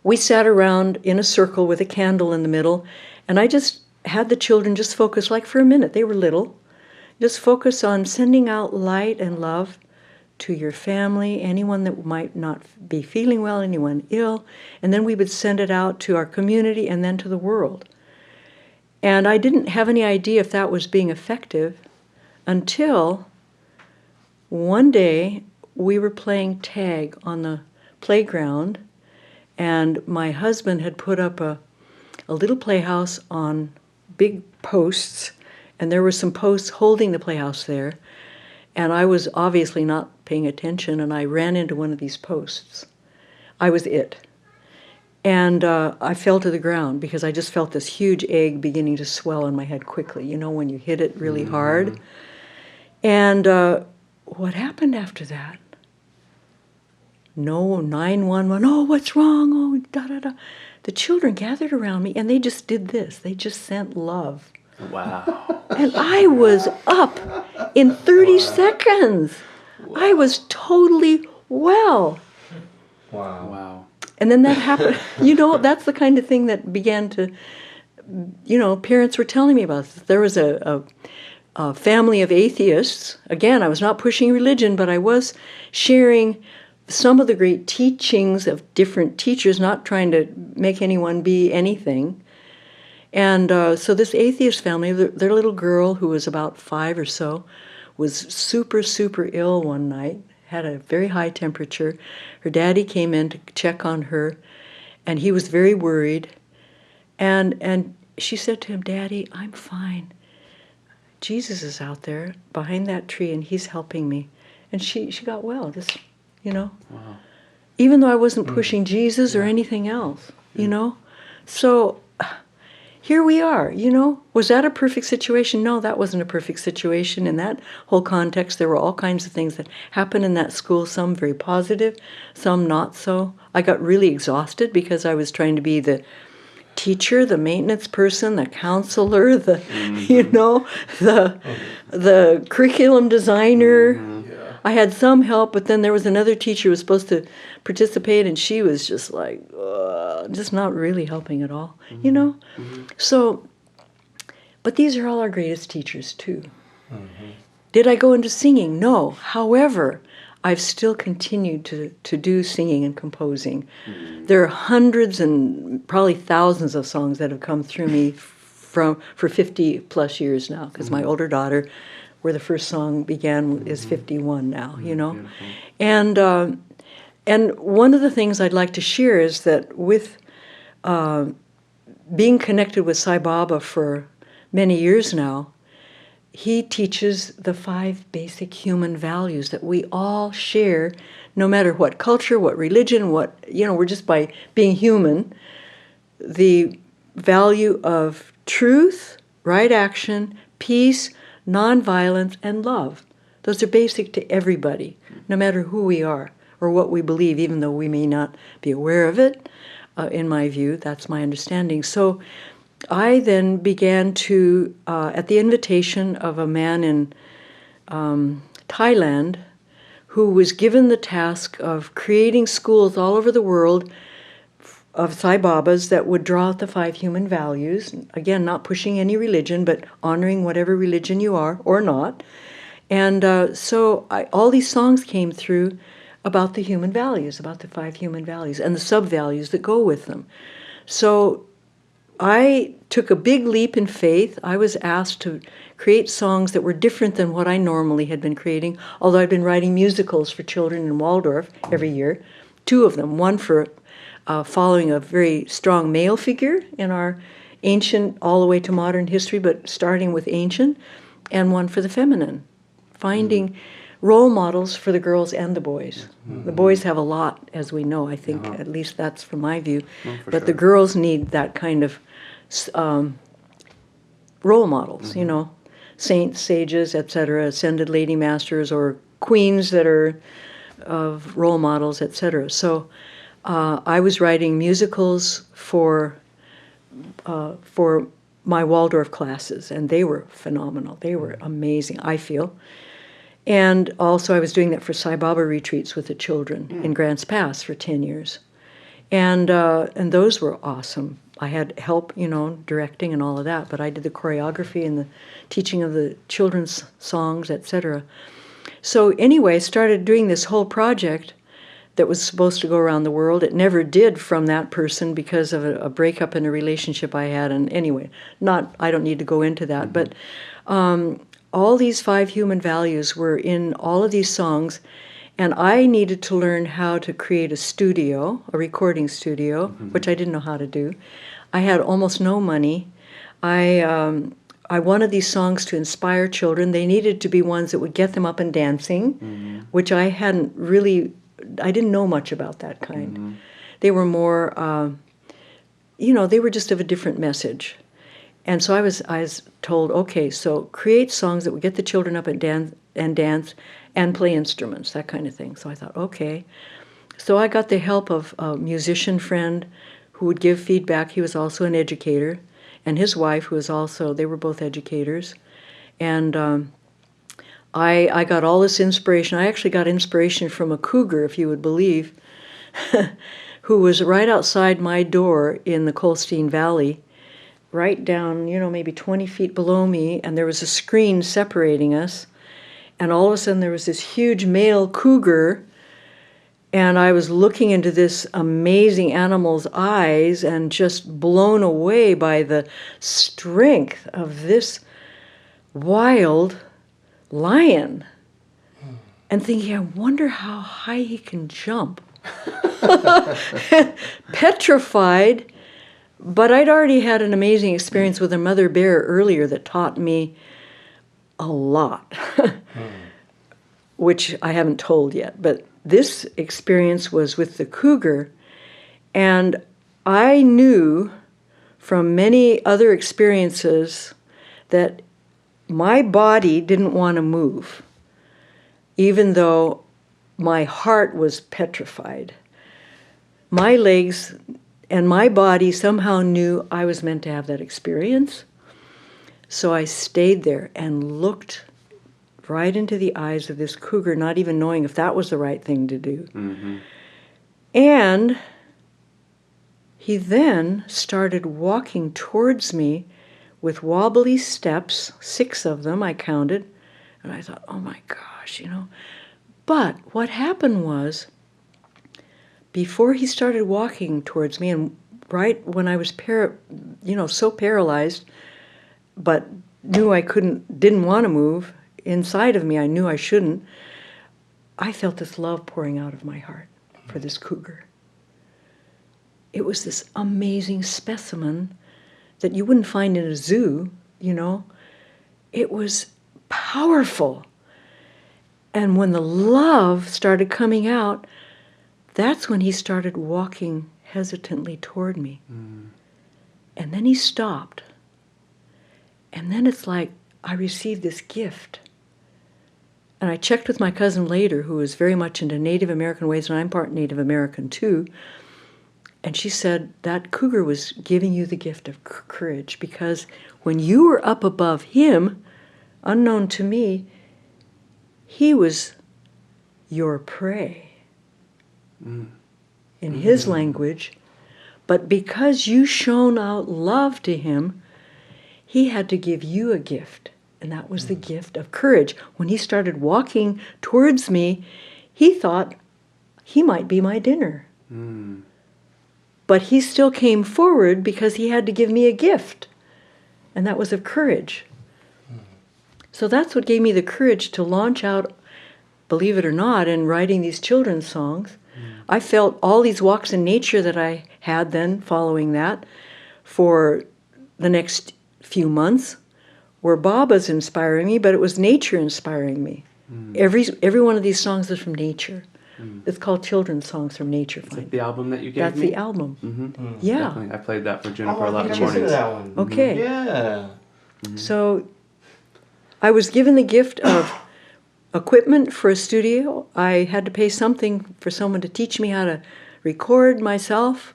we sat around in a circle with a candle in the middle, and I just had the children just focus, like for a minute, they were little, just focus on sending out light and love to your family, anyone that might not be feeling well, anyone ill, and then we would send it out to our community and then to the world. And I didn't have any idea if that was being effective until one day we were playing tag on the playground, and my husband had put up a little playhouse on big posts, and there were some posts holding the playhouse there, and I was obviously not paying attention, and I ran into one of these posts. I was it. And I fell to the ground because I just felt this huge egg beginning to swell in my head quickly, you know, when you hit it really hard. And what happened after that? No, 911, oh, what's wrong? Oh, da-da-da. The children gathered around me, and they just did this. They just sent love. Wow. And I was up in 30 seconds. I was totally well. Wow. Wow. And then that happened. You know, that's the kind of thing that began to, you know, parents were telling me about. There was a family of atheists. Again, I was not pushing religion, but I was sharing some of the great teachings of different teachers, not trying to make anyone be anything. And so this atheist family, their little girl, who was about 5 or so, was super, super ill one night, had a very high temperature. Her daddy came in to check on her, and he was very worried. And she said to him, "Daddy, I'm fine. Jesus is out there behind that tree, and he's helping me." And she got well, just, you know. Wow. Even though I wasn't pushing Jesus or anything else, you know. So here we are, you know. Was that a perfect situation? No, that wasn't a perfect situation. In that whole context, there were all kinds of things that happened in that school, some very positive, some not so. I got really exhausted because I was trying to be the teacher, the maintenance person, the counselor, the, you know, the curriculum designer. I had some help, but then there was another teacher who was supposed to participate, and she was just like, just not really helping at all, you know? So, but these are all our greatest teachers, too. Did I go into singing? No. However, I've still continued to do singing and composing. There are hundreds and probably thousands of songs that have come through me for 50 plus years now, because my older daughter, where the first song began, is 51 now, you know. Beautiful. And one of the things I'd like to share is that with being connected with Sai Baba for many years now, he teaches the 5 basic human values that we all share, no matter what culture, what religion, what, you know, we're just by being human. The value of truth, right action, peace, nonviolence, and love. Those are basic to everybody, no matter who we are or what we believe, even though we may not be aware of it. In my view, that's my understanding. So I then began to, at the invitation of a man in Thailand who was given the task of creating schools all over the world of Sai Babas that would draw out the 5 human values. Again, not pushing any religion, but honoring whatever religion you are or not. And so all these songs came through about the human values, about the 5 human values and the sub-values that go with them. So I took a big leap in faith. I was asked to create songs that were different than what I normally had been creating, although I'd been writing musicals for children in Waldorf every year, 2 of them, one for following a very strong male figure in our ancient all the way to modern history, but starting with ancient, and one for the feminine, finding role models for the girls and the boys. The boys have a lot, as we know, I think, at least that's from my view, but the girls need that kind of role models, you know, saints, sages, etc., ascended lady masters, or queens that are of role models, etc. So I was writing musicals for my Waldorf classes, and they were phenomenal. They were amazing, I feel. And also I was doing that for Sai Baba retreats with the children in Grants Pass for 10 years. And those were awesome. I had help, directing and all of that, but I did the choreography and the teaching of the children's songs, etc. So anyway, I started doing this whole project that was supposed to go around the world. It never did from that person because of a breakup in a relationship I had. And anyway, I don't need to go into that, but all these 5 human values were in all of these songs. And I needed to learn how to create a recording studio, which I didn't know how to do. I had almost no money. I wanted these songs to inspire children. They needed to be ones that would get them up and dancing, which I didn't know much about that kind. They were more, they were just of a different message. And so I was told, okay, so create songs that would get the children up and dance and play instruments, that kind of thing. So I thought, okay. So I got the help of a musician friend who would give feedback. He was also an educator, and his wife, who was also, they were both educators. And I got all this inspiration. I actually got inspiration from a cougar, if you would believe, who was right outside my door in the Colstein Valley, right down, maybe 20 feet below me, and there was a screen separating us. And all of a sudden there was this huge male cougar, and I was looking into this amazing animal's eyes and just blown away by the strength of this wild lion. And thinking, I wonder how high he can jump. Petrified, but I'd already had an amazing experience with a mother bear earlier that taught me a lot, which I haven't told yet. But this experience was with the cougar, and I knew from many other experiences that my body didn't want to move, even though my heart was petrified. My legs and my body somehow knew I was meant to have that experience. So I stayed there and looked right into the eyes of this cougar, not even knowing if that was the right thing to do. And he then started walking towards me with wobbly steps, 6 of them I counted, and I thought, oh my gosh, But what happened was, before he started walking towards me, and right when I was so paralyzed, but knew I didn't want to move, inside of me I knew I shouldn't, I felt this love pouring out of my heart for this cougar. It was this amazing specimen that you wouldn't find in a zoo, It was powerful. And when the love started coming out, that's when he started walking hesitantly toward me. And then he stopped. And then it's like I received this gift. And I checked with my cousin later, who is very much into Native American ways, and I'm part Native American too. And she said, that cougar was giving you the gift of courage, because when you were up above him, unknown to me, he was your prey in his language. But because you shone out love to him, he had to give you a gift, and that was the gift of courage. When he started walking towards me, he thought he might be my dinner. But he still came forward because he had to give me a gift, and that was of courage. So that's what gave me the courage to launch out, believe it or not, in writing these children's songs. I felt all these walks in nature that I had then following that for the next few months were Baba's inspiring me, but it was nature inspiring me. Every one of these songs is from nature. It's called Children's Songs from Nature. It's like the album that you gave That's me? the album. Yeah. Definitely. I played that for Juniper a I lot think of I listened to mornings. that one. Okay. Yeah. So I was given the gift of equipment for a studio. I had to pay something for someone to teach me how to record myself.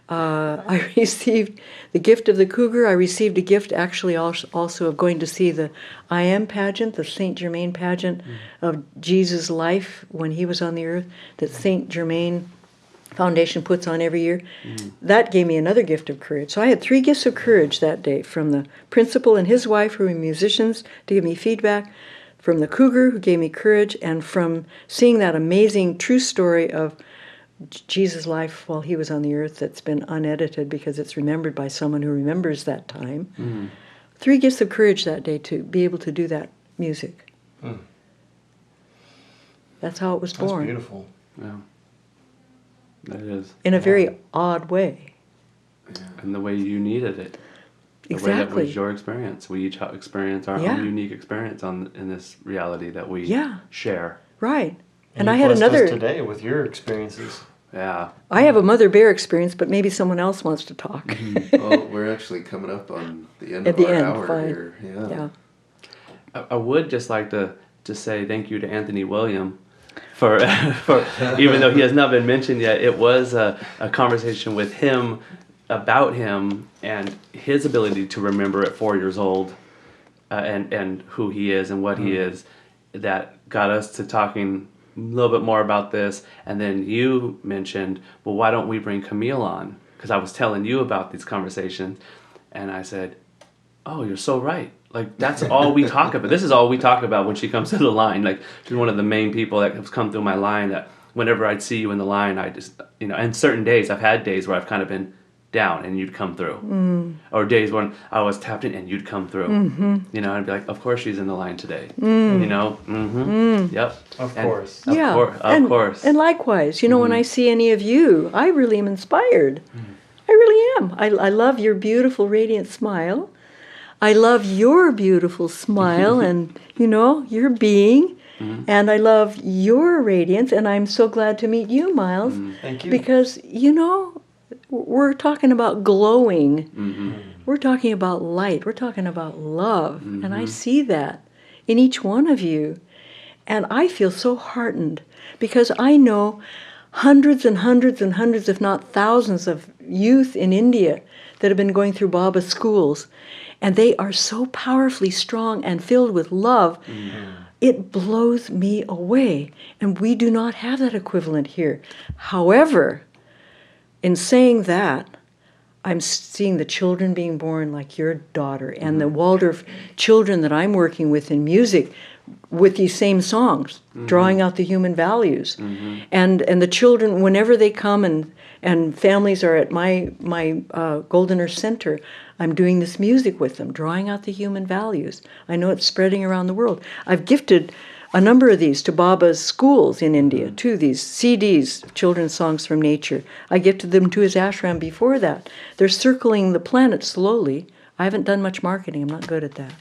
I received the gift of the cougar. I received a gift actually also of going to see the I Am pageant, the Saint Germain pageant of Jesus' life when he was on the earth, that Saint Germain Foundation puts on every year. That gave me another gift of courage. So I had 3 gifts of courage that day, from the principal and his wife, who were musicians, to give me feedback, from the cougar, who gave me courage, and from seeing that amazing true story of Jesus' life while he was on the earth that's been unedited because it's remembered by someone who remembers that time. 3 gifts of courage that day to be able to do that music. That's how it was born. That's beautiful. Yeah. That is. In a very odd way. And the way you needed it. The way that was your experience. We each experience our own unique experience in this reality that we share. Right. And I had another today with your experiences. Yeah. I have a mother bear experience, but maybe someone else wants to talk. Well, we're actually coming up on the end of our hour fine. here. Yeah. I would just like to say thank you to Anthony William for even though he has not been mentioned yet, it was a conversation with him about him and his ability to remember at 4 years old and who he is and what he is, that got us to talking a little bit more about this. And then you mentioned, well, why don't we bring Camille on? Because I was telling you about these conversations, and I said, oh, you're so right. Like, that's all we talk about. This is all we talk about when she comes to the line. Like, she's one of the main people that has come through my line, that whenever I'd see you in the line, I just, and certain days, I've had days where I've kind of been down and you'd come through. Or days when I was tapped in and you'd come through. I'd be like, of course she's in the line today. Yep. Of course. Of course. And likewise, when I see any of you, I really am inspired. I really am. I love your beautiful, radiant smile. I love your beautiful smile and, your being. And I love your radiance. And I'm so glad to meet you, Miles. Thank you. Because, we're talking about glowing. We're talking about light. We're talking about love. And I see that in each one of you. And I feel so heartened because I know hundreds and hundreds and hundreds, if not thousands, of youth in India that have been going through Baba's schools. And they are so powerfully strong and filled with love. It blows me away. And we do not have that equivalent here. However, in saying that, I'm seeing the children being born like your daughter and the Waldorf children that I'm working with in music with these same songs, drawing out the human values. And the children, whenever they come and families are at my Golden Earth Center, I'm doing this music with them, drawing out the human values. I know it's spreading around the world. I've gifted a number of these to Baba's schools in India, too, these CDs, children's songs from nature. I gifted them to his ashram before that. They're circling the planet slowly. I haven't done much marketing. I'm not good at that.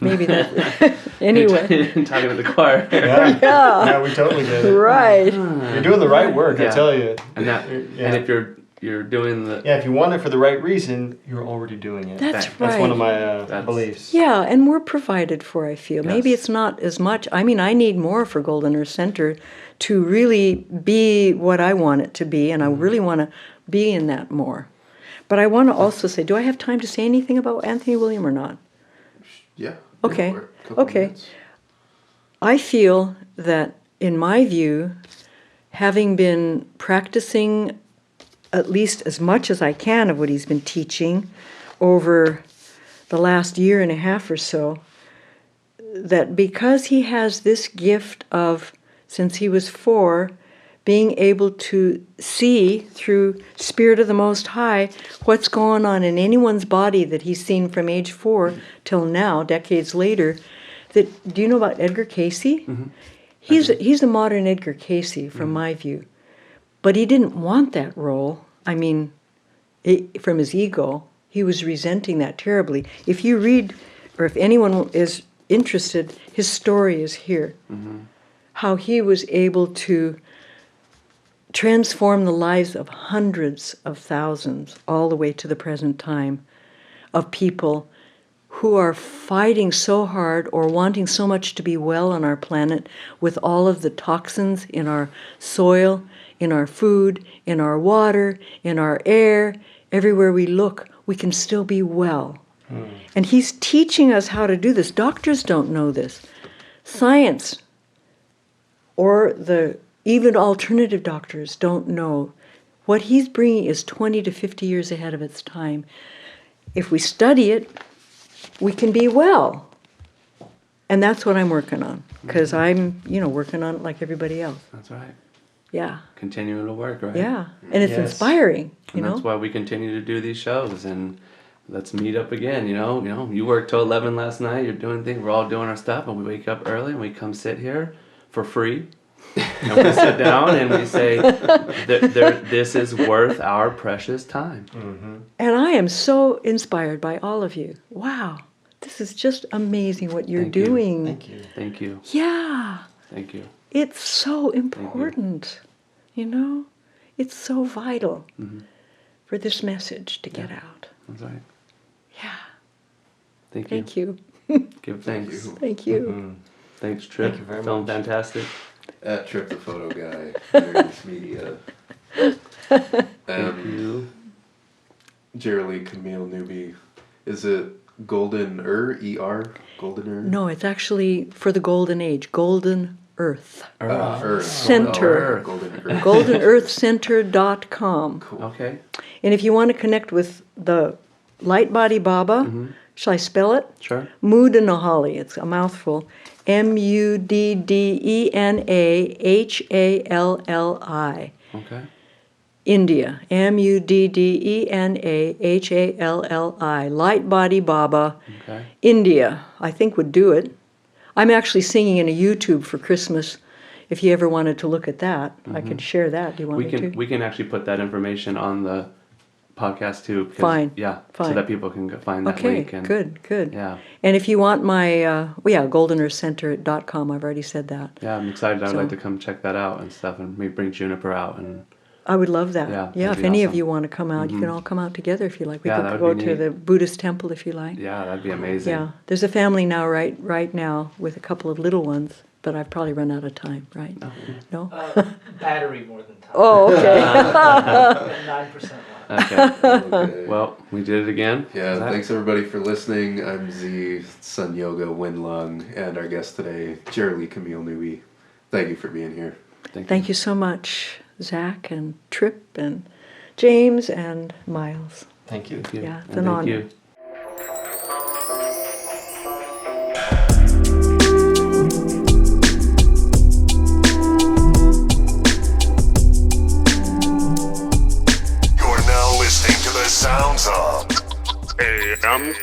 Maybe that. Anyway. Talking to the choir. Yeah, we totally get it. Right. You're doing the right work, I tell you. And if you're doing the... Yeah, if you want it for the right reason, you're already doing it. That's right. That's one of my beliefs. Yeah, and we're provided for, I feel. Yes. Maybe it's not as much. I mean, I need more for Golden Earth Center to really be what I want it to be, and I really want to be in that more. But I want to also say, do I have time to say anything about Anthony William or not? Yeah. Okay. Okay. Minutes. I feel that, in my view, having been practicing at least as much as I can of what he's been teaching over the last year and a half or so, that because he has this gift of, since he was 4, being able to see through Spirit of the Most High what's going on in anyone's body that he's seen from age 4 till now, decades later. That, do you know about Edgar Cayce? He's a modern Edgar Cayce from my view. But he didn't want that role. I mean, from his ego, he was resenting that terribly. If you read, or if anyone is interested, his story is here. How he was able to transform the lives of hundreds of thousands, all the way to the present time, of people who are fighting so hard or wanting so much to be well on our planet with all of the toxins in our soil, in our food, in our water, in our air, everywhere we look, we can still be well. And he's teaching us how to do this. Doctors don't know this. Science or even alternative doctors don't know. What he's bringing is 20 to 50 years ahead of its time. If we study it, we can be well. And that's what I'm working on, because I'm, working on it like everybody else. That's right. Yeah. Continuing to work, right? Yeah. And it's Yes. inspiring, And that's why we continue to do these shows, and let's meet up again. You worked till 11 last night. You're doing things. We're all doing our stuff, and we wake up early and we come sit here for free, and we sit down and we say, "This is worth our precious time." Mm-hmm. And I am so inspired by all of you. Wow. This is just amazing what you're Thank you. doing. Thank you. Thank you. Yeah. Thank you. It's so important. It's so vital for this message to get out. That's right. Yeah. Thank you. Thank you. Give thanks. Thank you. Mm-hmm. Thanks, Trip. Thank you very Feeling much. fantastic. At Trip the Photo Guy, Various Media. Thank you. Jerilee, Camille Newby. Is it Golden E-R? Golden No, it's actually for the golden age, golden earth. Earth. Center. Oh, Golden Earth. goldenearthcenter.com. Cool. Okay. And if you want to connect with the Light Body Baba, shall I spell it? Sure. Muddenhalli, it's a mouthful. Muddenhalli. Okay. India. Muddenhalli. Light Body Baba. Okay. India, I think would do it. I'm actually singing in a YouTube for Christmas. If you ever wanted to look at that, I could share that. Do you want We me can to? we can actually put that information on the podcast too. 'Cause, Fine, Yeah. So fine. that people can go find that Okay, link. And, good. Yeah. And if you want my, goldenearthcenter.com, I've already said that. Yeah, I'm excited. I'd So- like to come check that out and stuff, and maybe bring Juniper out and. I would love that. Yeah, Yeah, that'd if be any of awesome. you want to come out, you can all come out together if you like. We Yeah, could that go would be to neat. the Buddhist temple if you like. Yeah, that'd be amazing. Yeah, there's a family now, right now, with a couple of little ones, but I've probably run out of time, right? No? Battery more than time. Oh, okay. 9% left. Okay. Okay. Well, we did it again. Yeah, Is that- thanks everybody for listening. I'm Z, Sun Yoga, Winlung, and our guest today, Jerilee Camille Newby. Thank you for being here. Thank you so much, Zach and Tripp and James and Miles. Thank you. Thank you. Yeah, it's And an thank honor. you. You're now listening to the sounds of AM.